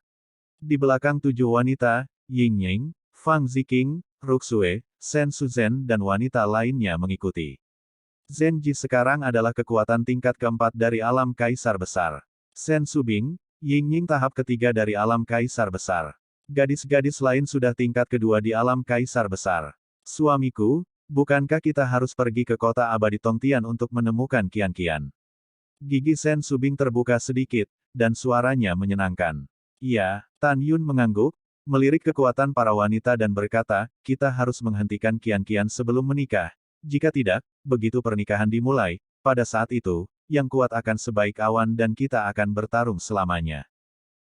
Di belakang 7 wanita, Ying Ying, Fang Ziqing, Ruxue, Shen Suzhen dan wanita lainnya mengikuti. Zenji sekarang adalah kekuatan tingkat keempat dari alam Kaisar Besar. Shen Subing, Ying Ying tahap ketiga dari alam Kaisar Besar. Gadis-gadis lain sudah tingkat kedua di alam Kaisar Besar. Suamiku, bukankah kita harus pergi ke kota abadi Tongtian untuk menemukan Qian-Qian? Gigi Shen Subing terbuka sedikit, dan suaranya menyenangkan. Iya, Tan Yun mengangguk, melirik kekuatan para wanita dan berkata, kita harus menghentikan Qian-Qian sebelum menikah. Jika tidak, begitu pernikahan dimulai, pada saat itu, yang kuat akan sebaik awan dan kita akan bertarung selamanya.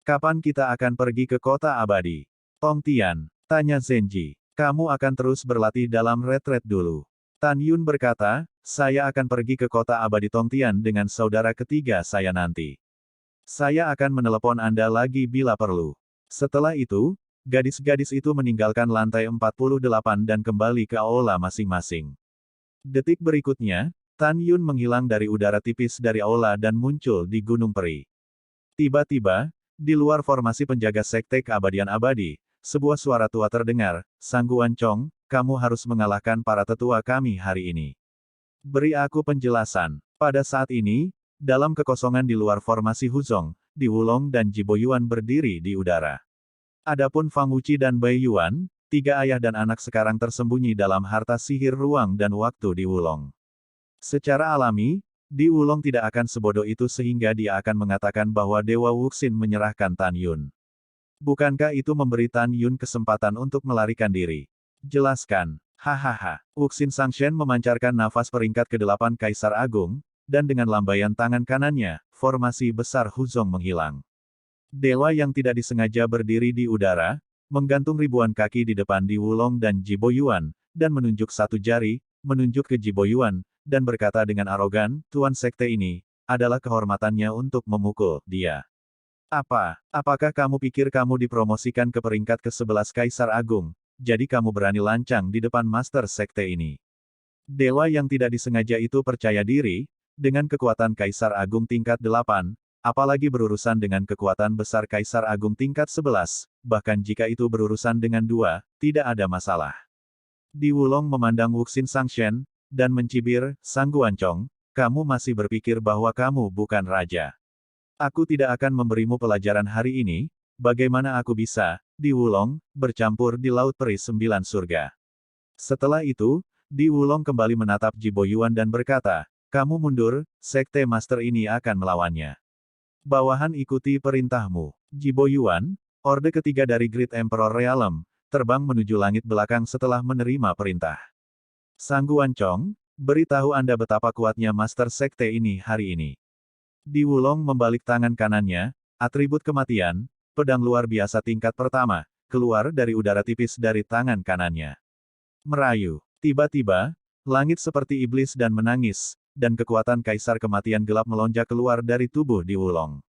Kapan kita akan pergi ke kota abadi? Tongtian, tanya Zenji. Kamu akan terus berlatih dalam retret dulu. Tan Yun berkata, saya akan pergi ke kota abadi Tongtian dengan saudara ketiga saya nanti. Saya akan menelepon Anda lagi bila perlu. Setelah itu, gadis-gadis itu meninggalkan lantai 48 dan kembali ke aula masing-masing. Detik berikutnya, Tan Yun menghilang dari udara tipis dari aula dan muncul di Gunung Peri. Tiba-tiba, di luar formasi penjaga sekte keabadian abadi, sebuah suara tua terdengar, Sang Guancong, kamu harus mengalahkan para tetua kami hari ini. Beri aku penjelasan. Pada saat ini, dalam kekosongan di luar formasi Huzong, Di Wulong dan Ji Boyuan berdiri di udara. Adapun Fang Wuqi dan Bai Yuan, 3 ayah dan anak sekarang tersembunyi dalam harta sihir ruang dan waktu di Wulong. Secara alami, Di Wulong tidak akan sebodoh itu sehingga dia akan mengatakan bahwa Dewa Wuxin menyerahkan Tan Yun. Bukankah itu memberi Tan Yun kesempatan untuk melarikan diri? Jelaskan. Hahaha. Wuxin Sangshen memancarkan nafas peringkat ke-8 Kaisar Agung, dan dengan lambaian tangan kanannya, formasi besar Huzong menghilang. Dewa yang tidak disengaja berdiri di udara, menggantung ribuan kaki di depan Di Wulong dan Ji Boyuan, dan menunjuk satu jari, menunjuk ke Ji Boyuan, dan berkata dengan arogan, Tuan Sekte ini, adalah kehormatannya untuk memukul dia. Apakah kamu pikir kamu dipromosikan ke peringkat ke-11 Kaisar Agung, jadi kamu berani lancang di depan Master Sekte ini? Dewa yang tidak disengaja itu percaya diri, dengan kekuatan Kaisar Agung tingkat 8, apalagi berurusan dengan kekuatan besar Kaisar Agung tingkat 11, bahkan jika itu berurusan dengan 2, tidak ada masalah. Di Wulong memandang Wuxin Sangshen, dan mencibir, Sang Guancong, kamu masih berpikir bahwa kamu bukan raja. Aku tidak akan memberimu pelajaran hari ini, bagaimana aku bisa, Di Wulong, bercampur di Laut Peri 9 surga. Setelah itu, Di Wulong kembali menatap Ji Boyuan dan berkata, kamu mundur, Sekte Master ini akan melawannya. Bawahan ikuti perintahmu. Ji Boyuan, Orde ketiga dari Great Emperor Realm, terbang menuju langit belakang setelah menerima perintah. Sang Guancong, beritahu Anda betapa kuatnya Master Sekte ini hari ini. Di Wulong membalik tangan kanannya, atribut kematian, pedang luar biasa tingkat pertama, keluar dari udara tipis dari tangan kanannya. Merayu. Tiba-tiba, langit seperti iblis dan menangis, dan kekuatan Kaisar Kematian Gelap melonjak keluar dari tubuh Di Wulong.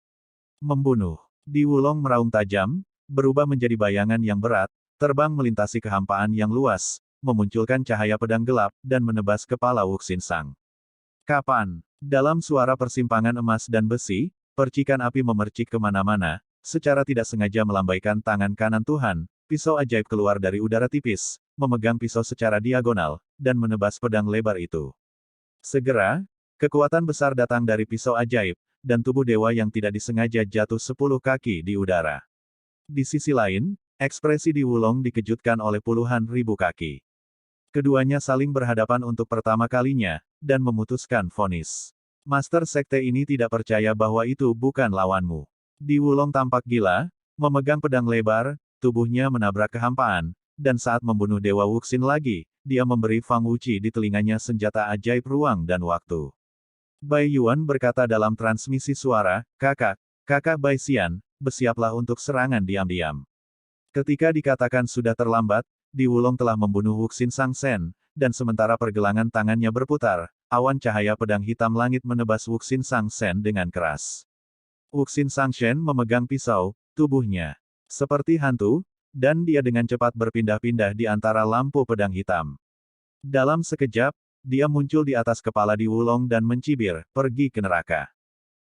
Membunuh. Di Wulong meraung tajam, berubah menjadi bayangan yang berat, terbang melintasi kehampaan yang luas, memunculkan cahaya pedang gelap, dan menebas kepala Wuxin Sang. Kapan? Dalam suara persimpangan emas dan besi, percikan api memercik kemana-mana, secara tidak sengaja melambaikan tangan kanan Tuhan, pisau ajaib keluar dari udara tipis, memegang pisau secara diagonal, dan menebas pedang lebar itu. Segera, kekuatan besar datang dari pisau ajaib, dan tubuh dewa yang tidak disengaja jatuh 10 kaki di udara. Di sisi lain, Ekspresi Di Wulong dikejutkan oleh puluhan ribu kaki. Keduanya saling berhadapan untuk pertama kalinya, dan memutuskan vonis. Master Sekte ini tidak percaya bahwa itu bukan lawanmu. Di Wulong tampak gila, memegang pedang lebar, tubuhnya menabrak kehampaan, dan saat membunuh Dewa Wuxin lagi, dia memberi Fang Wuqi di telinganya senjata ajaib ruang dan waktu. Bai Yuan berkata dalam transmisi suara, kakak Bai Xian, bersiaplah untuk serangan diam-diam. Ketika dikatakan sudah terlambat, Di Wulong telah membunuh Wuxin Sangshen, dan sementara pergelangan tangannya berputar, awan cahaya pedang hitam langit menebas Wuxin Sangshen dengan keras. Wuxin Sangshen memegang pisau, tubuhnya seperti hantu, dan dia dengan cepat berpindah-pindah di antara lampu pedang hitam. Dalam sekejap, dia muncul di atas kepala Di Wulong dan mencibir, pergi ke neraka.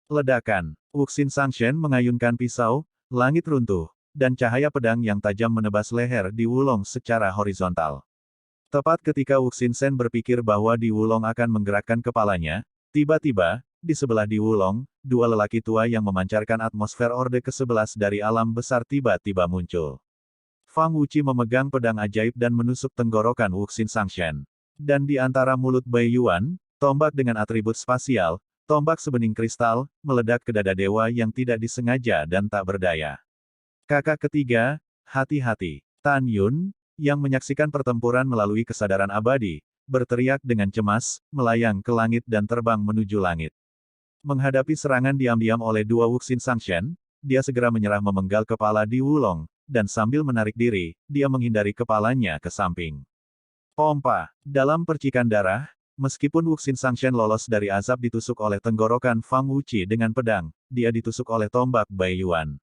Ledakan. Wuxin Sangshen mengayunkan pisau, langit runtuh, dan cahaya pedang yang tajam menebas leher Di Wulong secara horizontal. Tepat ketika Wuxin Shen berpikir bahwa Di Wulong akan menggerakkan kepalanya, tiba-tiba, di sebelah Di Wulong, dua lelaki tua yang memancarkan atmosfer Orde ke-11 dari alam besar tiba-tiba muncul. Fang Wuqi memegang pedang ajaib dan menusuk tenggorokan Wuxin Sangshen. Dan di antara mulut Bai Yuan, tombak dengan atribut spasial, tombak sebening kristal, meledak ke dada dewa yang tidak disengaja dan tak berdaya. Kakak ketiga, hati-hati. Tan Yun, yang menyaksikan pertempuran melalui kesadaran abadi, berteriak dengan cemas, melayang ke langit dan terbang menuju langit. Menghadapi serangan diam-diam oleh dua Wuxin Sangshen, dia segera menyerah memenggal kepala Di Wulong, dan sambil menarik diri, dia menghindari kepalanya ke samping. Pompa. Dalam percikan darah, meskipun Wuxin Sangshen lolos dari azab ditusuk oleh tenggorokan Fang Wuqi dengan pedang, dia ditusuk oleh tombak Bai Yuan.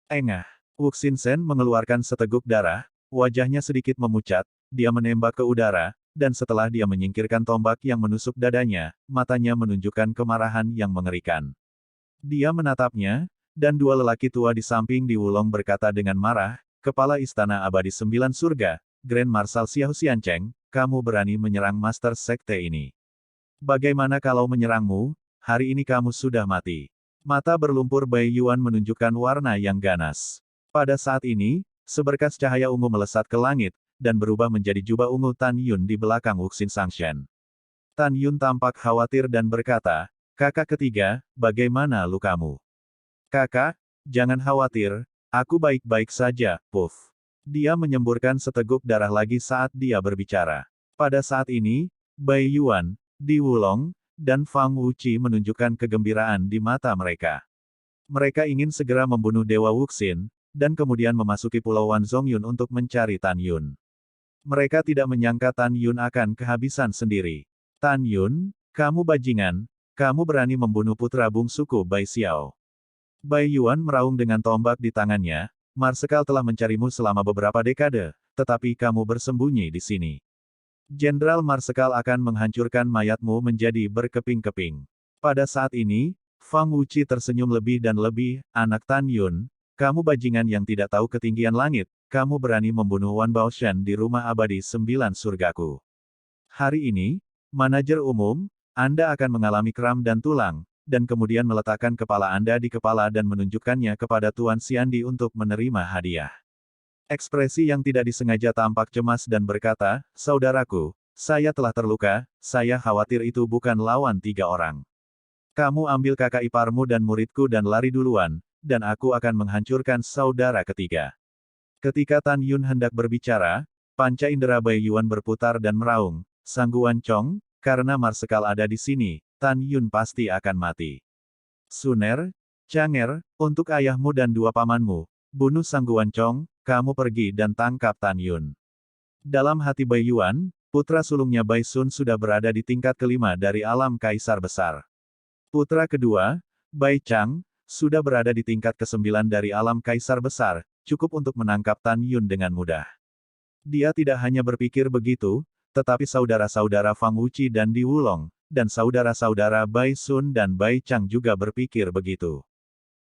Engah. Wuxin Shen mengeluarkan seteguk darah, wajahnya sedikit memucat, dia menembak ke udara, dan setelah dia menyingkirkan tombak yang menusuk dadanya, matanya menunjukkan kemarahan yang mengerikan. Dia menatapnya, dan dua lelaki tua di samping Di Wulong berkata dengan marah, Kepala Istana Abadi Sembilan Surga, Grand Marshal Xiao Xiancheng, kamu berani menyerang Master Sekte ini. Bagaimana kalau menyerangmu, hari ini kamu sudah mati. Mata berlumpur Bai Yuan menunjukkan warna yang ganas. Pada saat ini, seberkas cahaya ungu melesat ke langit, dan berubah menjadi jubah ungu Tan Yun di belakang Wuxin Sangshen. Tan Yun tampak khawatir dan berkata, kakak ketiga, bagaimana lukamu? Kakak, jangan khawatir, aku baik-baik saja, puff. Dia menyemburkan seteguk darah lagi saat dia berbicara. Pada saat ini, Bai Yuan, Di Wulong, dan Fang Wuqi menunjukkan kegembiraan di mata mereka. Mereka ingin segera membunuh Dewa Wuxin, dan kemudian memasuki Pulau Wanzhongyun untuk mencari Tan Yun. Mereka tidak menyangka Tan Yun akan kehabisan sendiri. Tan Yun, kamu bajingan, kamu berani membunuh putra bungsuku Bai Xiao. Bai Yuan meraung dengan tombak di tangannya, Marsekal telah mencarimu selama beberapa dekade, tetapi kamu bersembunyi di sini. Jenderal Marsekal akan menghancurkan mayatmu menjadi berkeping-keping. Pada saat ini, Fang Wuqi tersenyum lebih dan lebih, anak Tan Yun, kamu bajingan yang tidak tahu ketinggian langit, kamu berani membunuh Wan Baoshan di rumah abadi Sembilan Surgaku. Hari ini, manajer umum, Anda akan mengalami kram dan tulang, dan kemudian meletakkan kepala Anda di kepala dan menunjukkannya kepada Tuan Xiandi untuk menerima hadiah. Ekspresi yang tidak disengaja tampak cemas dan berkata, saudaraku, saya telah terluka, saya khawatir itu bukan lawan 3 orang. Kamu ambil kakak iparmu dan muridku dan lari duluan, dan aku akan menghancurkan saudara ketiga. Ketika Tan Yun hendak berbicara, panca indera Bai Yuan berputar dan meraung, Sang Guan Chong, karena Marsekal ada di sini, Tan Yun pasti akan mati. Suner, Canger, untuk ayahmu dan 2 pamanmu, bunuh Sang Guan Chong, kamu pergi dan tangkap Tan Yun. Dalam hati Bai Yuan, putra sulungnya Bai Sun sudah berada di tingkat kelima dari alam kaisar besar. Putra kedua, Bai Chang, sudah berada di tingkat ke-9 dari alam kaisar besar, cukup untuk menangkap Tan Yun dengan mudah. Dia tidak hanya berpikir begitu, tetapi saudara-saudara Fang Wuqi dan Di Wulong, dan saudara-saudara Bai Sun dan Bai Chang juga berpikir begitu.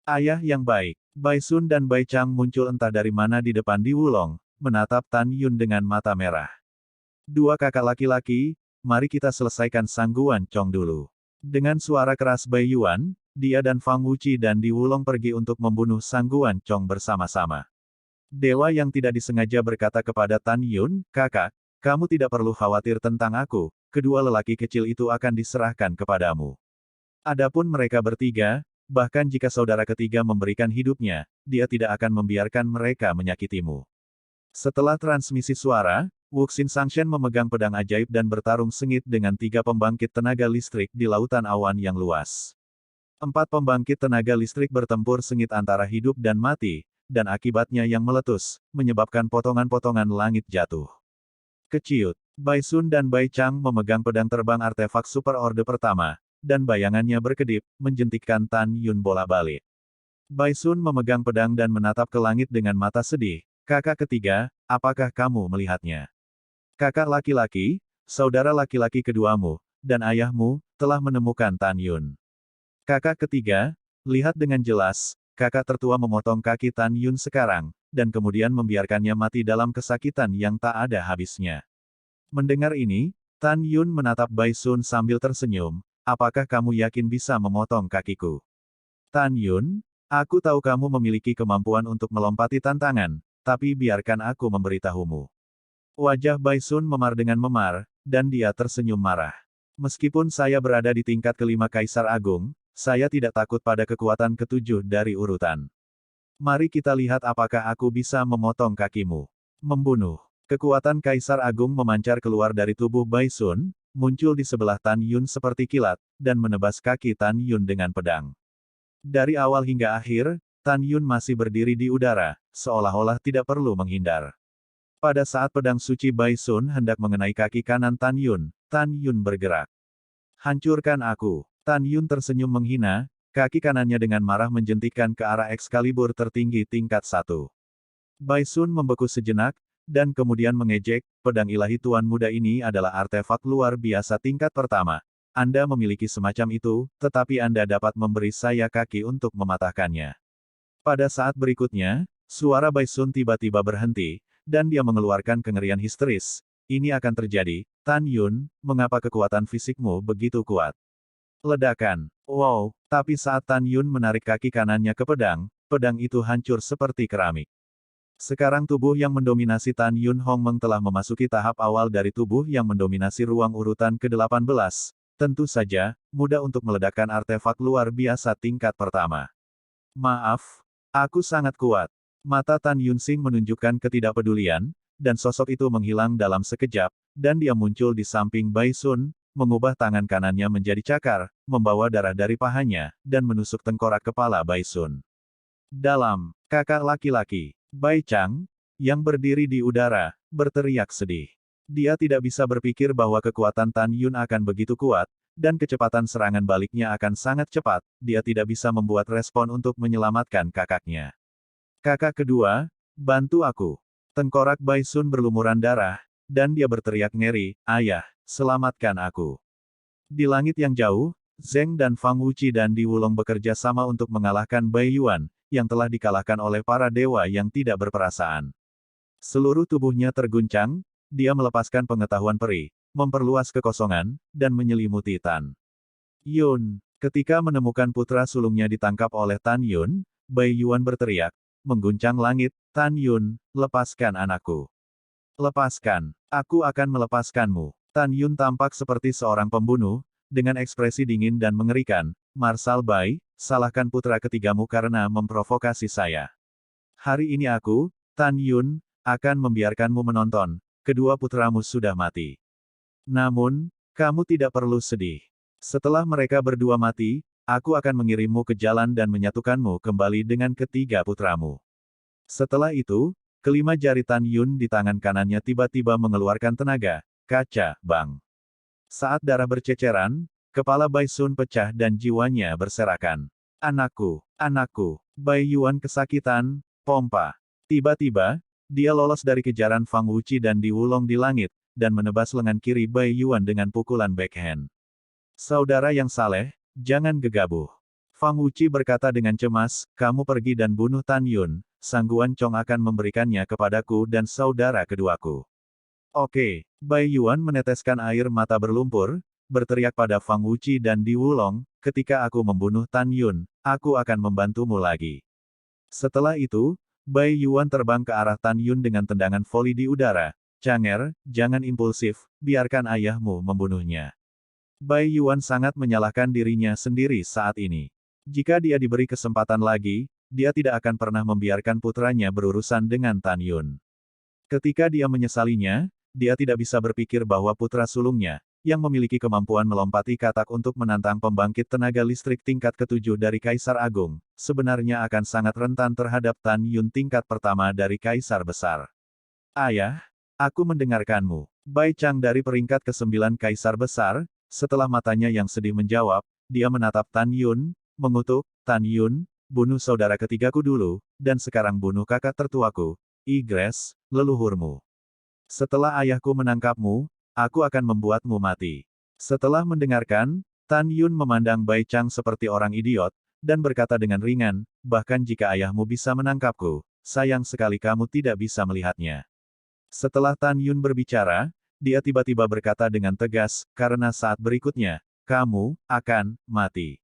Ayah yang baik, Bai Sun dan Bai Chang muncul entah dari mana di depan Di Wulong, menatap Tan Yun dengan mata merah. 2 kakak laki-laki, mari kita selesaikan Sang Guan Chong dulu. Dengan suara keras Bai Yuan, dia dan Fang Wuqi dan Di Wulong pergi untuk membunuh Sang Guan Chong bersama-sama. Dewa yang tidak disengaja berkata kepada Tan Yun, "Kakak, kamu tidak perlu khawatir tentang aku, kedua lelaki kecil itu akan diserahkan kepadamu. Adapun mereka bertiga, bahkan jika saudara ketiga memberikan hidupnya, dia tidak akan membiarkan mereka menyakitimu." Setelah transmisi suara, Wuxin Sangshen memegang pedang ajaib dan bertarung sengit dengan 3 pembangkit tenaga listrik di lautan awan yang luas. 4 pembangkit tenaga listrik bertempur sengit antara hidup dan mati, dan akibatnya yang meletus, menyebabkan potongan-potongan langit jatuh. Keciut, Bai Sun dan Bai Chang memegang pedang terbang artefak Super Orde pertama, dan bayangannya berkedip, menjentikkan Tan Yun bola-balik. Bai Sun memegang pedang dan menatap ke langit dengan mata sedih. "Kakak ketiga, apakah kamu melihatnya? Kakak laki-laki, saudara laki-laki keduamu, dan ayahmu, telah menemukan Tan Yun." Kakak ketiga, lihat dengan jelas, kakak tertua memotong kaki Tan Yun sekarang, dan kemudian membiarkannya mati dalam kesakitan yang tak ada habisnya. Mendengar ini, Tan Yun menatap Bai Sun sambil tersenyum, "Apakah kamu yakin bisa memotong kakiku?" "Tan Yun, aku tahu kamu memiliki kemampuan untuk melompati tantangan, tapi biarkan aku memberitahumu." Wajah Bai Sun memar dengan memar, dan dia tersenyum marah. "Meskipun saya berada di tingkat kelima Kaisar Agung, saya tidak takut pada kekuatan ketujuh dari urutan. Mari kita lihat apakah aku bisa memotong kakimu." Membunuh. Kekuatan Kaisar Agung memancar keluar dari tubuh Bai Sun, muncul di sebelah Tan Yun seperti kilat, dan menebas kaki Tan Yun dengan pedang. Dari awal hingga akhir, Tan Yun masih berdiri di udara, seolah-olah tidak perlu menghindar. Pada saat pedang suci Bai Sun hendak mengenai kaki kanan Tan Yun bergerak. "Hancurkan aku." Tan Yun tersenyum menghina, kaki kanannya dengan marah menjentikkan ke arah Excalibur tertinggi tingkat 1. Bai Sun membeku sejenak, dan kemudian mengejek, "Pedang ilahi Tuan Muda ini adalah artefak luar biasa tingkat pertama. Anda memiliki semacam itu, tetapi Anda dapat memberi saya kaki untuk mematahkannya." Pada saat berikutnya, suara Bai Sun tiba-tiba berhenti, dan dia mengeluarkan kengerian histeris. "Ini akan terjadi, Tan Yun, mengapa kekuatan fisikmu begitu kuat?" Ledakan. Wow, tapi saat Tan Yun menarik kaki kanannya ke pedang, pedang itu hancur seperti keramik. Sekarang tubuh yang mendominasi Tan Yun Hongmeng telah memasuki tahap awal dari tubuh yang mendominasi ruang urutan ke-18. Tentu saja, mudah untuk meledakkan artefak luar biasa tingkat pertama. "Maaf, aku sangat kuat." Mata Tan Yunsing menunjukkan ketidakpedulian, dan sosok itu menghilang dalam sekejap, dan dia muncul di samping Bai Sun, mengubah tangan kanannya menjadi cakar, membawa darah dari pahanya, dan menusuk tengkorak kepala Bai Sun. Dalam, kakak laki-laki, Bai Chang, yang berdiri di udara, berteriak sedih. Dia tidak bisa berpikir bahwa kekuatan Tan Yun akan begitu kuat, dan kecepatan serangan baliknya akan sangat cepat, dia tidak bisa membuat respon untuk menyelamatkan kakaknya. "Kakak kedua, bantu aku." Tengkorak Bai Sun berlumuran darah, dan dia berteriak ngeri, "Ayah, selamatkan aku." Di langit yang jauh, Zheng dan Fang Wuqi dan Di Wulong bekerja sama untuk mengalahkan Bai Yuan, yang telah dikalahkan oleh para dewa yang tidak berperasaan. Seluruh tubuhnya terguncang, dia melepaskan pengetahuan peri, memperluas kekosongan, dan menyelimuti Tan Yun. Ketika menemukan putra sulungnya ditangkap oleh Tan Yun, Bai Yuan berteriak, mengguncang langit, "Tan Yun, lepaskan anakku. Lepaskan. Aku akan melepaskanmu." Tan Yun tampak seperti seorang pembunuh, dengan ekspresi dingin dan mengerikan. "Marsal Bai, salahkan putra ketigamu karena memprovokasi saya. Hari ini aku, Tan Yun, akan membiarkanmu menonton. Kedua putramu sudah mati. Namun, kamu tidak perlu sedih. Setelah mereka berdua mati, aku akan mengirimmu ke jalan dan menyatukanmu kembali dengan ketiga putramu." Setelah itu, kelima jari Tan Yun di tangan kanannya tiba-tiba mengeluarkan tenaga, kaca, bang. Saat darah berceceran, kepala Bai Sun pecah dan jiwanya berserakan. "Anakku, anakku." Bai Yuan kesakitan, pompa. Tiba-tiba, dia lolos dari kejaran Fang Wuqi dan Di Wulong di langit, dan menebas lengan kiri Bai Yuan dengan pukulan backhand. "Saudara yang saleh, jangan gegabah." Fang Wuqi berkata dengan cemas, "Kamu pergi dan bunuh Tan Yun, Sang Guan Chong akan memberikannya kepadaku dan saudara keduaku." "Oke." Bai Yuan meneteskan air mata berlumpur, berteriak pada Fang Wuqi dan Di Wulong, "Ketika aku membunuh Tan Yun, aku akan membantumu lagi." Setelah itu, Bai Yuan terbang ke arah Tan Yun dengan tendangan voli di udara. Chang'er, jangan impulsif, biarkan ayahmu membunuhnya. Bai Yuan sangat menyalahkan dirinya sendiri saat ini. Jika dia diberi kesempatan lagi, dia tidak akan pernah membiarkan putranya berurusan dengan Tan Yun. Ketika dia menyesalinya, dia tidak bisa berpikir bahwa putra sulungnya, yang memiliki kemampuan melompati katak untuk menantang pembangkit tenaga listrik tingkat ke-7 dari Kaisar Agung, sebenarnya akan sangat rentan terhadap Tan Yun tingkat pertama dari Kaisar Besar. Ayah, aku mendengarkanmu. Bai Chang dari peringkat ke-9 Kaisar Besar, setelah matanya yang sedih menjawab, dia menatap Tan Yun, mengutuk, Tan Yun, bunuh saudara ketigaku dulu, dan sekarang bunuh kakak tertuaku, Igres, leluhurmu. Setelah ayahku menangkapmu, aku akan membuatmu mati. Setelah mendengarkan, Tan Yun memandang Bai Chang seperti orang idiot, dan berkata dengan ringan, bahkan jika ayahmu bisa menangkapku, sayang sekali kamu tidak bisa melihatnya. Setelah Tan Yun berbicara, dia tiba-tiba berkata dengan tegas, karena saat berikutnya, kamu akan mati.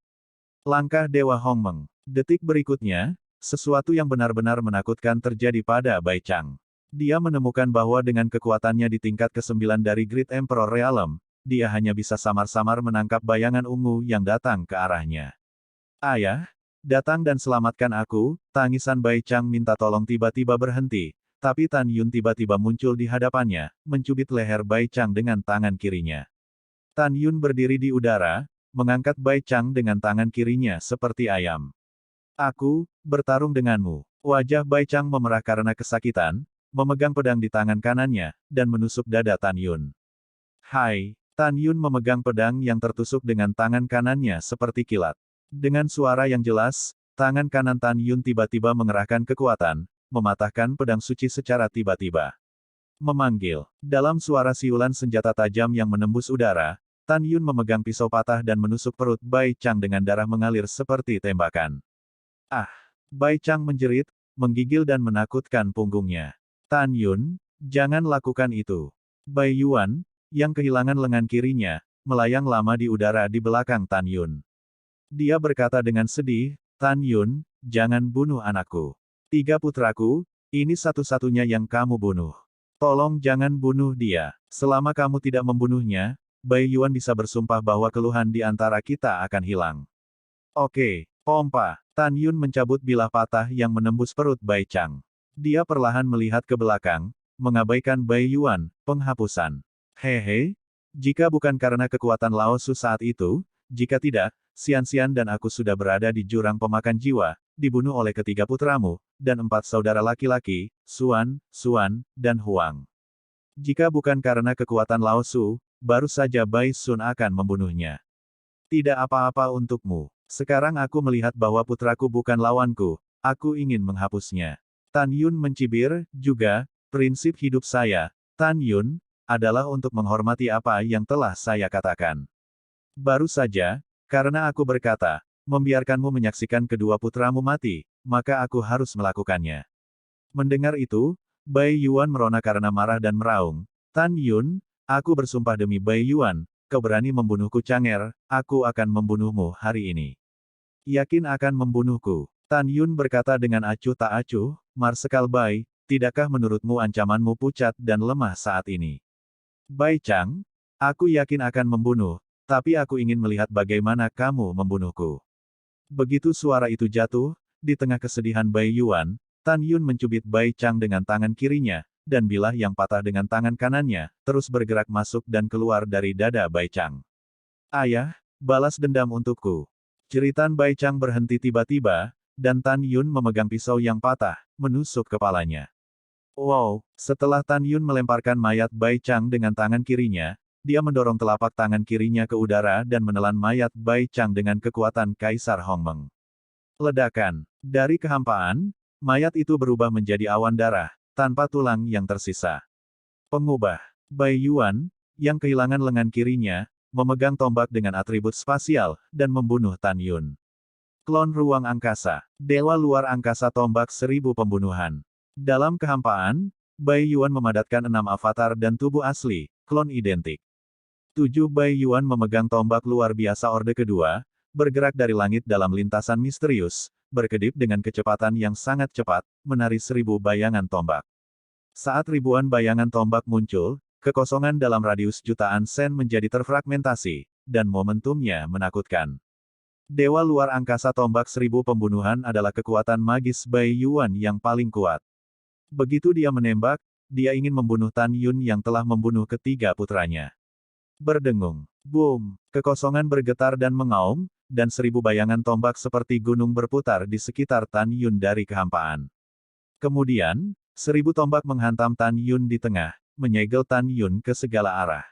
Langkah Dewa Hongmeng. Detik berikutnya, sesuatu yang benar-benar menakutkan terjadi pada Bai Chang. Dia menemukan bahwa dengan kekuatannya di tingkat ke-9 dari Great Emperor Realm, dia hanya bisa samar-samar menangkap bayangan ungu yang datang ke arahnya. Ayah, datang dan selamatkan aku, tangisan Bai Chang minta tolong tiba-tiba berhenti, tapi Tan Yun tiba-tiba muncul di hadapannya, mencubit leher Bai Chang dengan tangan kirinya. Tan Yun berdiri di udara, mengangkat Bai Chang dengan tangan kirinya seperti ayam. Aku, bertarung denganmu. Wajah Bai Chang memerah karena kesakitan, memegang pedang di tangan kanannya, dan menusuk dada Tan Yun. Hai, Tan Yun memegang pedang yang tertusuk dengan tangan kanannya seperti kilat. Dengan suara yang jelas, tangan kanan Tan Yun tiba-tiba mengerahkan kekuatan, mematahkan pedang suci secara tiba-tiba. Memanggil. Dalam suara siulan senjata tajam yang menembus udara, Tan Yun memegang pisau patah dan menusuk perut Bai Chang dengan darah mengalir seperti tembakan. Ah! Bai Chang menjerit, menggigil dan menakutkan punggungnya. Tan Yun, jangan lakukan itu. Bai Yuan, yang kehilangan lengan kirinya, melayang lama di udara di belakang Tan Yun. Dia berkata dengan sedih, Tan Yun, jangan bunuh anakku. 3 putraku, ini satu-satunya yang kamu bunuh. Tolong jangan bunuh dia. Selama kamu tidak membunuhnya, Bai Yuan bisa bersumpah bahwa keluhan di antara kita akan hilang. Oke, pompa. Tan Yun mencabut bilah patah yang menembus perut Bai Chang. Dia perlahan melihat ke belakang, mengabaikan Bai Yuan, penghapusan. Hehe, jika bukan karena kekuatan Lao Su saat itu, jika tidak, Xian-Xian dan aku sudah berada di jurang pemakan jiwa, dibunuh oleh ketiga putramu, dan 4 saudara laki-laki, Xuan, Xuan, dan Huang. Jika bukan karena kekuatan Lao Su, baru saja Bai Sun akan membunuhnya. Tidak apa-apa untukmu. Sekarang aku melihat bahwa putraku bukan lawanku, aku ingin menghapusnya. Tan Yun mencibir, juga, prinsip hidup saya, Tan Yun, adalah untuk menghormati apa yang telah saya katakan. Baru saja, karena aku berkata, membiarkanmu menyaksikan kedua putramu mati, maka aku harus melakukannya. Mendengar itu, Bai Yuan merona karena marah dan meraung. Tan Yun, aku bersumpah demi Bai Yuan, kau berani membunuhku Chang'er, aku akan membunuhmu hari ini. Yakin akan membunuhku? Tan Yun berkata dengan acuh tak acuh, Marsekal Bai, tidakkah menurutmu ancamanmu pucat dan lemah saat ini? Bai Chang, aku yakin akan membunuh, tapi aku ingin melihat bagaimana kamu membunuhku. Begitu suara itu jatuh, di tengah kesedihan Bai Yuan, Tan Yun mencubit Bai Chang dengan tangan kirinya, dan bilah yang patah dengan tangan kanannya, terus bergerak masuk dan keluar dari dada Bai Chang. Ayah, balas dendam untukku. Jeritan Bai Chang berhenti tiba-tiba, dan Tan Yun memegang pisau yang patah, menusuk kepalanya. Wow, setelah Tan Yun melemparkan mayat Bai Chang dengan tangan kirinya, dia mendorong telapak tangan kirinya ke udara dan menelan mayat Bai Chang dengan kekuatan Kaisar Hongmeng. Ledakan. Dari kehampaan, mayat itu berubah menjadi awan darah, tanpa tulang yang tersisa. Pengubah. Bai Yuan, yang kehilangan lengan kirinya, memegang tombak dengan atribut spasial, dan membunuh Tan Yun. Klon ruang angkasa. Dewa luar angkasa tombak 1000 pembunuhan. Dalam kehampaan, Bai Yuan memadatkan 6 avatar dan tubuh asli, klon identik. 7 Bai Yuan memegang tombak luar biasa Orde Kedua, bergerak dari langit dalam lintasan misterius, berkedip dengan kecepatan yang sangat cepat, menari 1000 bayangan tombak. Saat ribuan bayangan tombak muncul, kekosongan dalam radius jutaan sen menjadi terfragmentasi, dan momentumnya menakutkan. Dewa luar angkasa tombak 1000 pembunuhan adalah kekuatan magis Bai Yuan yang paling kuat. Begitu dia menembak, dia ingin membunuh Tan Yun yang telah membunuh ketiga putranya. Berdengung. Boom! Kekosongan bergetar dan mengaum, dan 1000 bayangan tombak seperti gunung berputar di sekitar Tan Yun dari kehampaan. Kemudian, 1000 tombak menghantam Tan Yun di tengah, menyegel Tan Yun ke segala arah.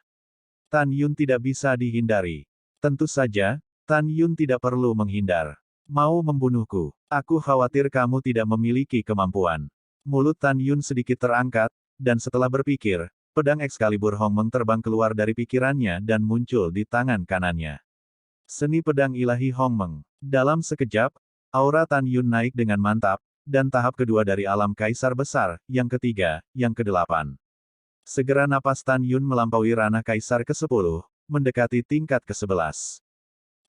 Tan Yun tidak bisa dihindari. Tentu saja, Tan Yun tidak perlu menghindar. Mau membunuhku? Aku khawatir kamu tidak memiliki kemampuan. Mulut Tan Yun sedikit terangkat, dan setelah berpikir, pedang Excalibur Hongmeng terbang keluar dari pikirannya dan muncul di tangan kanannya. Seni pedang ilahi Hongmeng. Dalam sekejap, aura Tan Yun naik dengan mantap, dan tahap kedua dari alam kaisar besar, yang ketiga, yang kedelapan. Segera napas Tan Yun melampaui ranah kaisar ke-10, mendekati tingkat ke-11.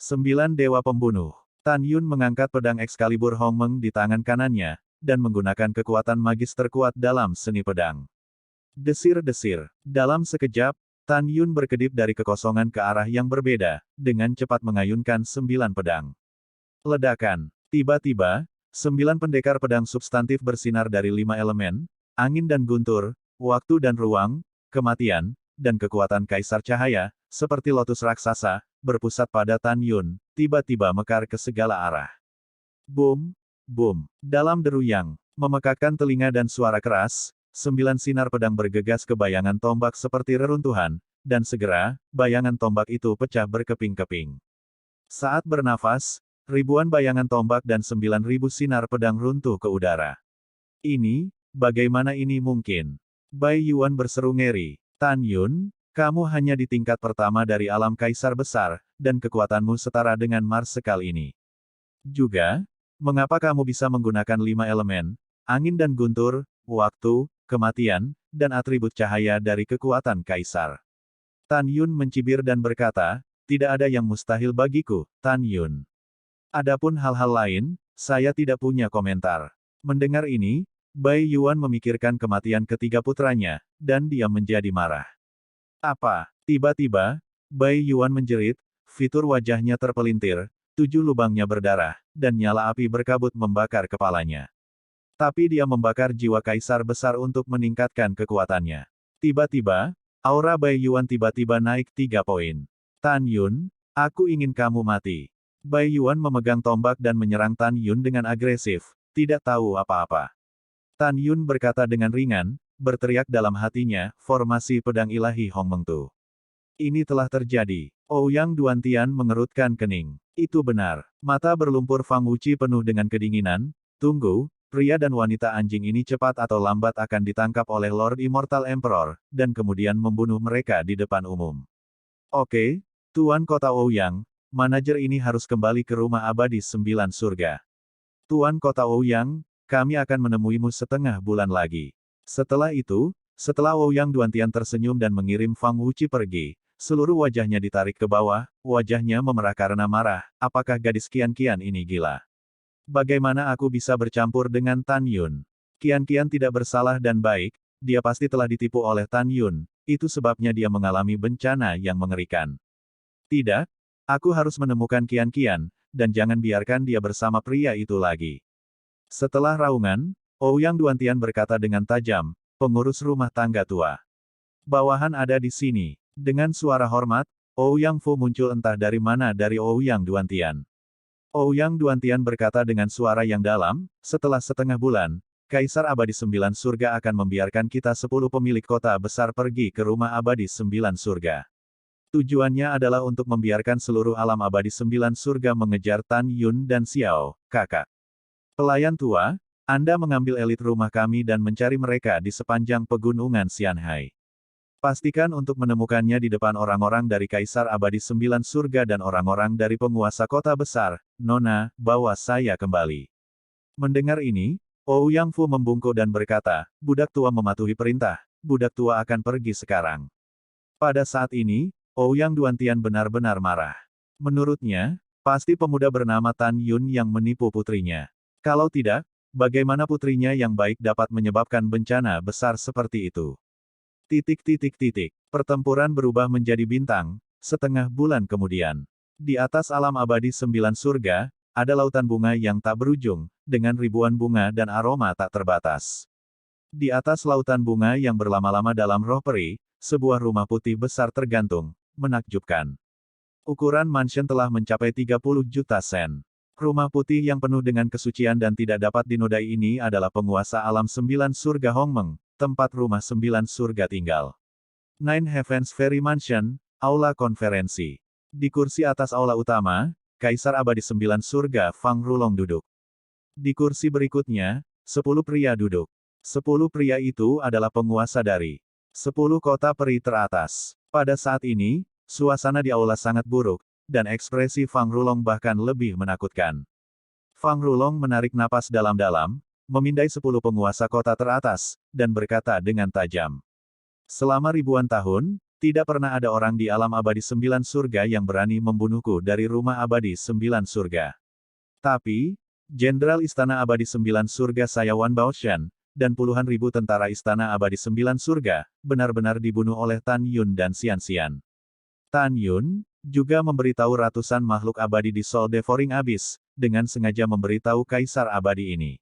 9 Dewa Pembunuh. Tan Yun mengangkat pedang Excalibur Hongmeng di tangan kanannya, dan menggunakan kekuatan magis terkuat dalam seni pedang. Desir-desir. Dalam sekejap, Tan Yun berkedip dari kekosongan ke arah yang berbeda, dengan cepat mengayunkan 9 pedang. Ledakan. Tiba-tiba, 9 pendekar pedang substantif bersinar dari 5 elemen, angin dan guntur, waktu dan ruang, kematian, dan kekuatan kaisar cahaya, seperti lotus raksasa, berpusat pada Tan Yun, tiba-tiba mekar ke segala arah. Boom! Boom! Dalam deru yang memekakkan telinga dan suara keras, 9 sinar pedang bergegas ke bayangan tombak seperti reruntuhan, dan segera, bayangan tombak itu pecah berkeping-keping. Saat bernafas, ribuan bayangan tombak dan 9.000 sinar pedang runtuh ke udara. Bagaimana ini mungkin? Bai Yuan berseru ngeri. Tan Yun, kamu hanya di tingkat pertama dari alam kaisar besar, dan kekuatanmu setara dengan Marsekal ini. Juga, mengapa kamu bisa menggunakan 5 elemen, angin dan guntur, waktu, kematian, dan atribut cahaya dari kekuatan kaisar? Tan Yun mencibir dan berkata, tidak ada yang mustahil bagiku, Tan Yun. Adapun hal-hal lain, saya tidak punya komentar. Mendengar ini, Bai Yuan memikirkan kematian ketiga putranya, dan dia menjadi marah. Apa? Tiba-tiba, Bai Yuan menjerit, fitur wajahnya terpelintir, 7 lubangnya berdarah, dan nyala api berkabut membakar kepalanya. Tapi dia membakar jiwa kaisar besar untuk meningkatkan kekuatannya. Tiba-tiba, aura Bai Yuan tiba-tiba naik 3 poin. Tan Yun, aku ingin kamu mati. Bai Yuan memegang tombak dan menyerang Tan Yun dengan agresif, tidak tahu apa-apa. Tan Yun berkata dengan ringan, berteriak dalam hatinya, formasi pedang ilahi Hongmeng Tu. Ini telah terjadi. Ouyang Duantian mengerutkan kening. Itu benar. Mata berlumpur Fang Wuqi penuh dengan kedinginan. Tunggu, pria dan wanita anjing ini cepat atau lambat akan ditangkap oleh Lord Immortal Emperor, dan kemudian membunuh mereka di depan umum. Oke, Tuan Kota Ouyang, manajer ini harus kembali ke rumah abadi 9 surga. Tuan Kota Ouyang, kami akan menemuimu setengah bulan lagi. Setelah itu, setelah Ouyang Duantian tersenyum dan mengirim Fang Wuqi pergi, seluruh wajahnya ditarik ke bawah, wajahnya memerah karena marah, apakah gadis Qian-Qian ini gila? Bagaimana aku bisa bercampur dengan Tan Yun? Qian-Qian tidak bersalah dan baik, dia pasti telah ditipu oleh Tan Yun, itu sebabnya dia mengalami bencana yang mengerikan. Tidak, aku harus menemukan Qian-Qian, dan jangan biarkan dia bersama pria itu lagi. Setelah raungan, Ouyang Duantian berkata dengan tajam, pengurus rumah tangga tua. Bawahan ada di sini. Dengan suara hormat, Ouyang Fu muncul entah dari mana dari Ouyang Duantian. Ouyang Duantian berkata dengan suara yang dalam, setelah setengah bulan, Kaisar Abadi 9 Surga akan membiarkan kita 10 pemilik kota besar pergi ke rumah abadi 9 surga. Tujuannya adalah untuk membiarkan seluruh alam abadi 9 surga mengejar Tan Yun dan Xiao, kakak. Pelayan tua, Anda mengambil elit rumah kami dan mencari mereka di sepanjang pegunungan Xianhai. Pastikan untuk menemukannya di depan orang-orang dari Kaisar Abadi 9 Surga dan orang-orang dari penguasa kota besar. Nona, bawa saya kembali. Mendengar ini, Ouyang Fu membungkuk dan berkata, budak tua mematuhi perintah, budak tua akan pergi sekarang. Pada saat ini, Ouyang Duantian benar-benar marah. Menurutnya, pasti pemuda bernama Tan Yun yang menipu putrinya. Kalau tidak, bagaimana putrinya yang baik dapat menyebabkan bencana besar seperti itu? Pertempuran berubah menjadi bintang, setengah bulan kemudian. Di atas alam abadi 9 surga, ada lautan bunga yang tak berujung, dengan ribuan bunga dan aroma tak terbatas. Di atas lautan bunga yang berlama-lama dalam roh peri, sebuah rumah putih besar tergantung, menakjubkan. Ukuran mansion telah mencapai 30 juta sen. Rumah putih yang penuh dengan kesucian dan tidak dapat dinodai ini adalah penguasa alam 9 surga Hongmeng, tempat rumah 9 surga tinggal. Nine Heavens Fairy Mansion, Aula Konferensi. Di kursi atas aula utama, Kaisar Abadi 9 surga Fang Rulong duduk. Di kursi berikutnya, 10 pria duduk. 10 pria itu adalah penguasa dari 10 kota peri teratas. Pada saat ini, suasana di aula sangat buruk, dan ekspresi Fang Rulong bahkan lebih menakutkan. Fang Rulong menarik napas dalam-dalam, memindai 10 penguasa kota teratas, dan berkata dengan tajam. Selama ribuan tahun, tidak pernah ada orang di alam abadi 9 surga yang berani membunuhku dari rumah abadi 9 surga. Tapi, Jenderal Istana Abadi 9 Surga saya Wan Baoshan, dan puluhan ribu tentara Istana Abadi 9 Surga, benar-benar dibunuh oleh Tan Yun dan Xian Xian. Tan Yun, juga memberitahu ratusan makhluk abadi di Sol Devouring Abyss, dengan sengaja memberitahu Kaisar Abadi ini.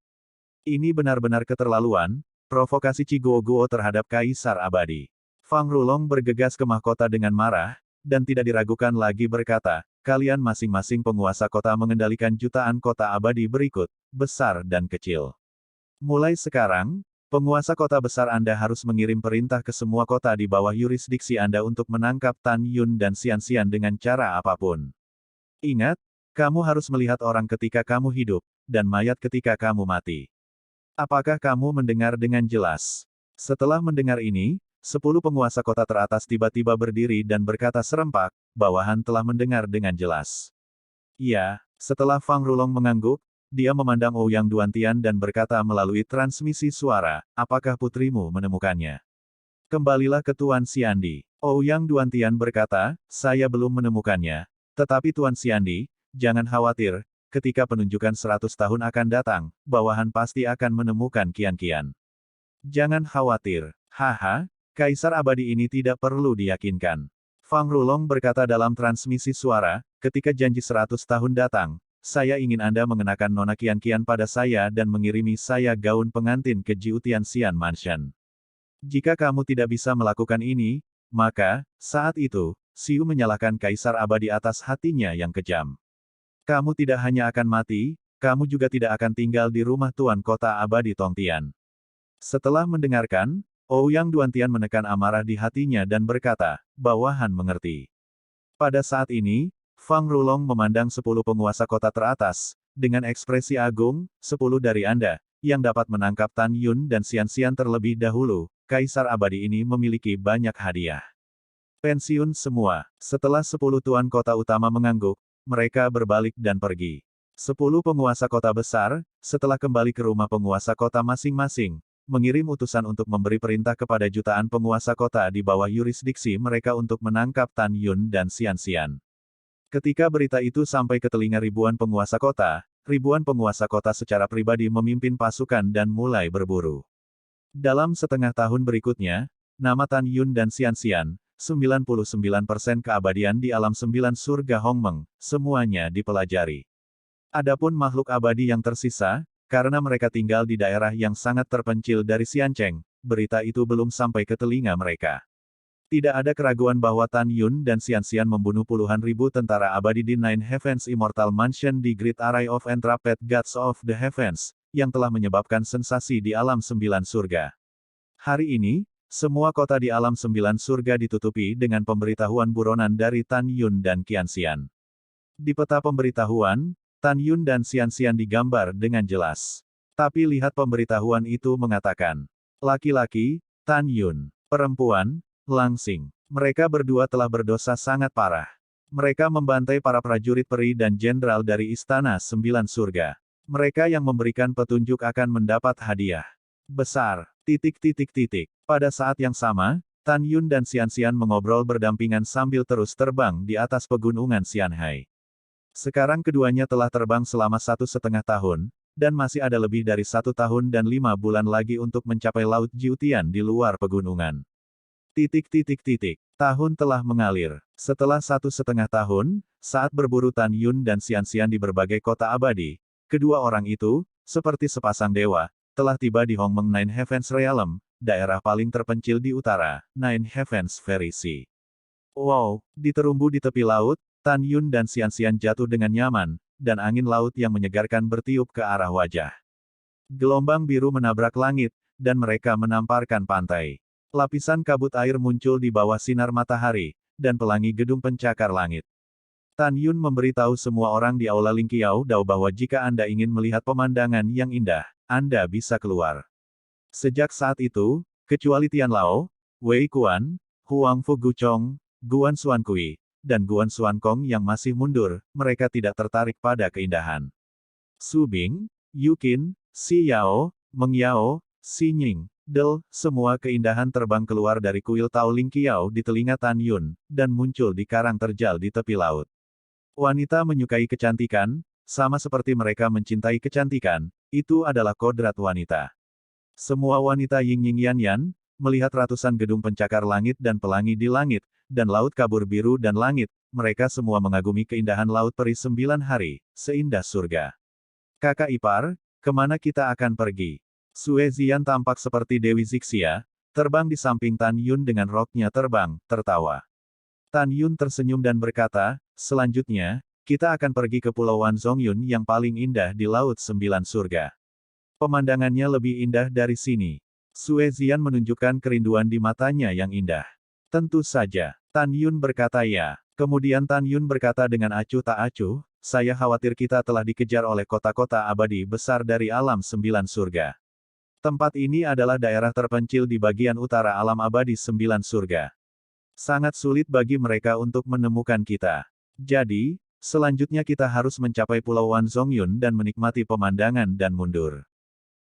Ini benar-benar keterlaluan, provokasi Chi Guo terhadap Kaisar Abadi. Fang Rulong bergegas ke mahkota dengan marah, dan tidak diragukan lagi berkata, kalian masing-masing penguasa kota mengendalikan jutaan kota abadi berikut, besar dan kecil. Mulai sekarang, penguasa kota besar Anda harus mengirim perintah ke semua kota di bawah yurisdiksi Anda untuk menangkap Tan Yun dan Xian Xian dengan cara apapun. Ingat, kamu harus melihat orang ketika kamu hidup, dan mayat ketika kamu mati. Apakah kamu mendengar dengan jelas? Setelah mendengar ini, 10 penguasa kota teratas tiba-tiba berdiri dan berkata serempak, bawahan telah mendengar dengan jelas. Ya, setelah Fang Rulong mengangguk, dia memandang Ouyang Duantian dan berkata melalui transmisi suara, apakah putrimu menemukannya? Kembalilah ke Tuan Xiandi. Ouyang Duantian berkata, saya belum menemukannya. Tetapi Tuan Xiandi, jangan khawatir, ketika penunjukan 100 tahun akan datang, bawahan pasti akan menemukan kian-kian. Jangan khawatir. Haha, Kaisar Abadi ini tidak perlu diyakinkan. Fang Rulong berkata dalam transmisi suara, ketika janji 100 tahun datang, saya ingin Anda mengenakan nona kian-kian pada saya dan mengirimi saya gaun pengantin ke Jiutian Xian Mansion. Jika kamu tidak bisa melakukan ini, maka, saat itu, Xiu menyalahkan Kaisar Abadi atas hatinya yang kejam. Kamu tidak hanya akan mati, kamu juga tidak akan tinggal di rumah Tuan Kota Abadi Tongtian. Setelah mendengarkan, Ouyang Duantian menekan amarah di hatinya dan berkata, bawahan mengerti. Pada saat ini, Fang Rulong memandang 10 penguasa kota teratas, dengan ekspresi agung, 10 dari Anda, yang dapat menangkap Tan Yun dan Xian Xian terlebih dahulu, Kaisar Abadi ini memiliki banyak hadiah. Pensiun semua. Setelah 10 tuan kota utama mengangguk, mereka berbalik dan pergi. 10 penguasa kota besar, setelah kembali ke rumah penguasa kota masing-masing, mengirim utusan untuk memberi perintah kepada jutaan penguasa kota di bawah yurisdiksi mereka untuk menangkap Tan Yun dan Xian Xian. Ketika berita itu sampai ke telinga ribuan penguasa kota secara pribadi memimpin pasukan dan mulai berburu. Dalam setengah tahun berikutnya, nama Tan Yun dan Xian Xian, 99% keabadian di alam 9 surga Hongmeng, semuanya dipelajari. Adapun makhluk abadi yang tersisa, karena mereka tinggal di daerah yang sangat terpencil dari Xiancheng, berita itu belum sampai ke telinga mereka. Tidak ada keraguan bahwa Tan Yun dan Xian Xian membunuh puluhan ribu tentara abadi di Nine Heavens Immortal Mansion di Great Array of Entrapped Gods of the Heavens, yang telah menyebabkan sensasi di alam 9 surga. Hari ini, semua kota di alam 9 surga ditutupi dengan pemberitahuan buronan dari Tan Yun dan Xian Xian. Di peta pemberitahuan, Tan Yun dan Xian Xian digambar dengan jelas. Tapi lihat pemberitahuan itu mengatakan, laki-laki, Tan Yun, perempuan, Langsing. Mereka berdua telah berdosa sangat parah. Mereka membantai para prajurit peri dan jenderal dari Istana 9 Surga. Mereka yang memberikan petunjuk akan mendapat hadiah besar. Pada saat yang sama, Tan Yun dan Xian Xian mengobrol berdampingan sambil terus terbang di atas pegunungan Xianhai. Sekarang keduanya telah terbang selama 1,5 tahun, dan masih ada lebih dari 1 tahun dan 5 bulan lagi untuk mencapai Laut Jiutian di luar pegunungan. Tahun telah mengalir. Setelah 1,5 tahun, saat berburu Tan Yun dan Xian-Xian di berbagai kota abadi, kedua orang itu, seperti sepasang dewa, telah tiba di Hongmeng Nine Heavens Realm, daerah paling terpencil di utara, Nine Heavens Fairy Sea. Wow, diterumbu di tepi laut, Tan Yun dan Xian-Xian jatuh dengan nyaman, dan angin laut yang menyegarkan bertiup ke arah wajah. Gelombang biru menabrak langit, dan mereka menamparkan pantai. Lapisan kabut air muncul di bawah sinar matahari, dan pelangi gedung pencakar langit. Tan Yun memberitahu semua orang di Aula Lingqiao Dao bahwa jika Anda ingin melihat pemandangan yang indah, Anda bisa keluar. Sejak saat itu, kecuali Tian Lao, Wei Kuan, Huang Fuguchong, Guan Xuankui, dan Guan Xuankong yang masih mundur, mereka tidak tertarik pada keindahan. Su Bing, Yu Qin, Si Yao, Meng Yao, Si Nying, Del, semua keindahan terbang keluar dari kuil Tao Lingqiao di telinga Tan Yun, dan muncul di karang terjal di tepi laut. Wanita menyukai kecantikan, sama seperti mereka mencintai kecantikan, itu adalah kodrat wanita. Semua wanita Ying Ying Yan Yan, melihat ratusan gedung pencakar langit dan pelangi di langit, dan laut kabur biru dan langit, mereka semua mengagumi keindahan laut peri 9 hari, seindah surga. Kakak ipar, kemana kita akan pergi? Sue Zian tampak seperti Dewi Zixia, terbang di samping Tan Yun dengan roknya terbang, tertawa. Tan Yun tersenyum dan berkata, selanjutnya, kita akan pergi ke Pulau Wan Zongyun yang paling indah di Laut 9 Surga. Pemandangannya lebih indah dari sini. Sue Zian menunjukkan kerinduan di matanya yang indah. Tentu saja. Tan Yun berkata ya. Kemudian Tan Yun berkata dengan acuh tak acuh, saya khawatir kita telah dikejar oleh kota-kota abadi besar dari alam 9 surga. Tempat ini adalah daerah terpencil di bagian utara alam abadi 9 surga. Sangat sulit bagi mereka untuk menemukan kita. Jadi, selanjutnya kita harus mencapai Pulau Wan Zongyun dan menikmati pemandangan dan mundur.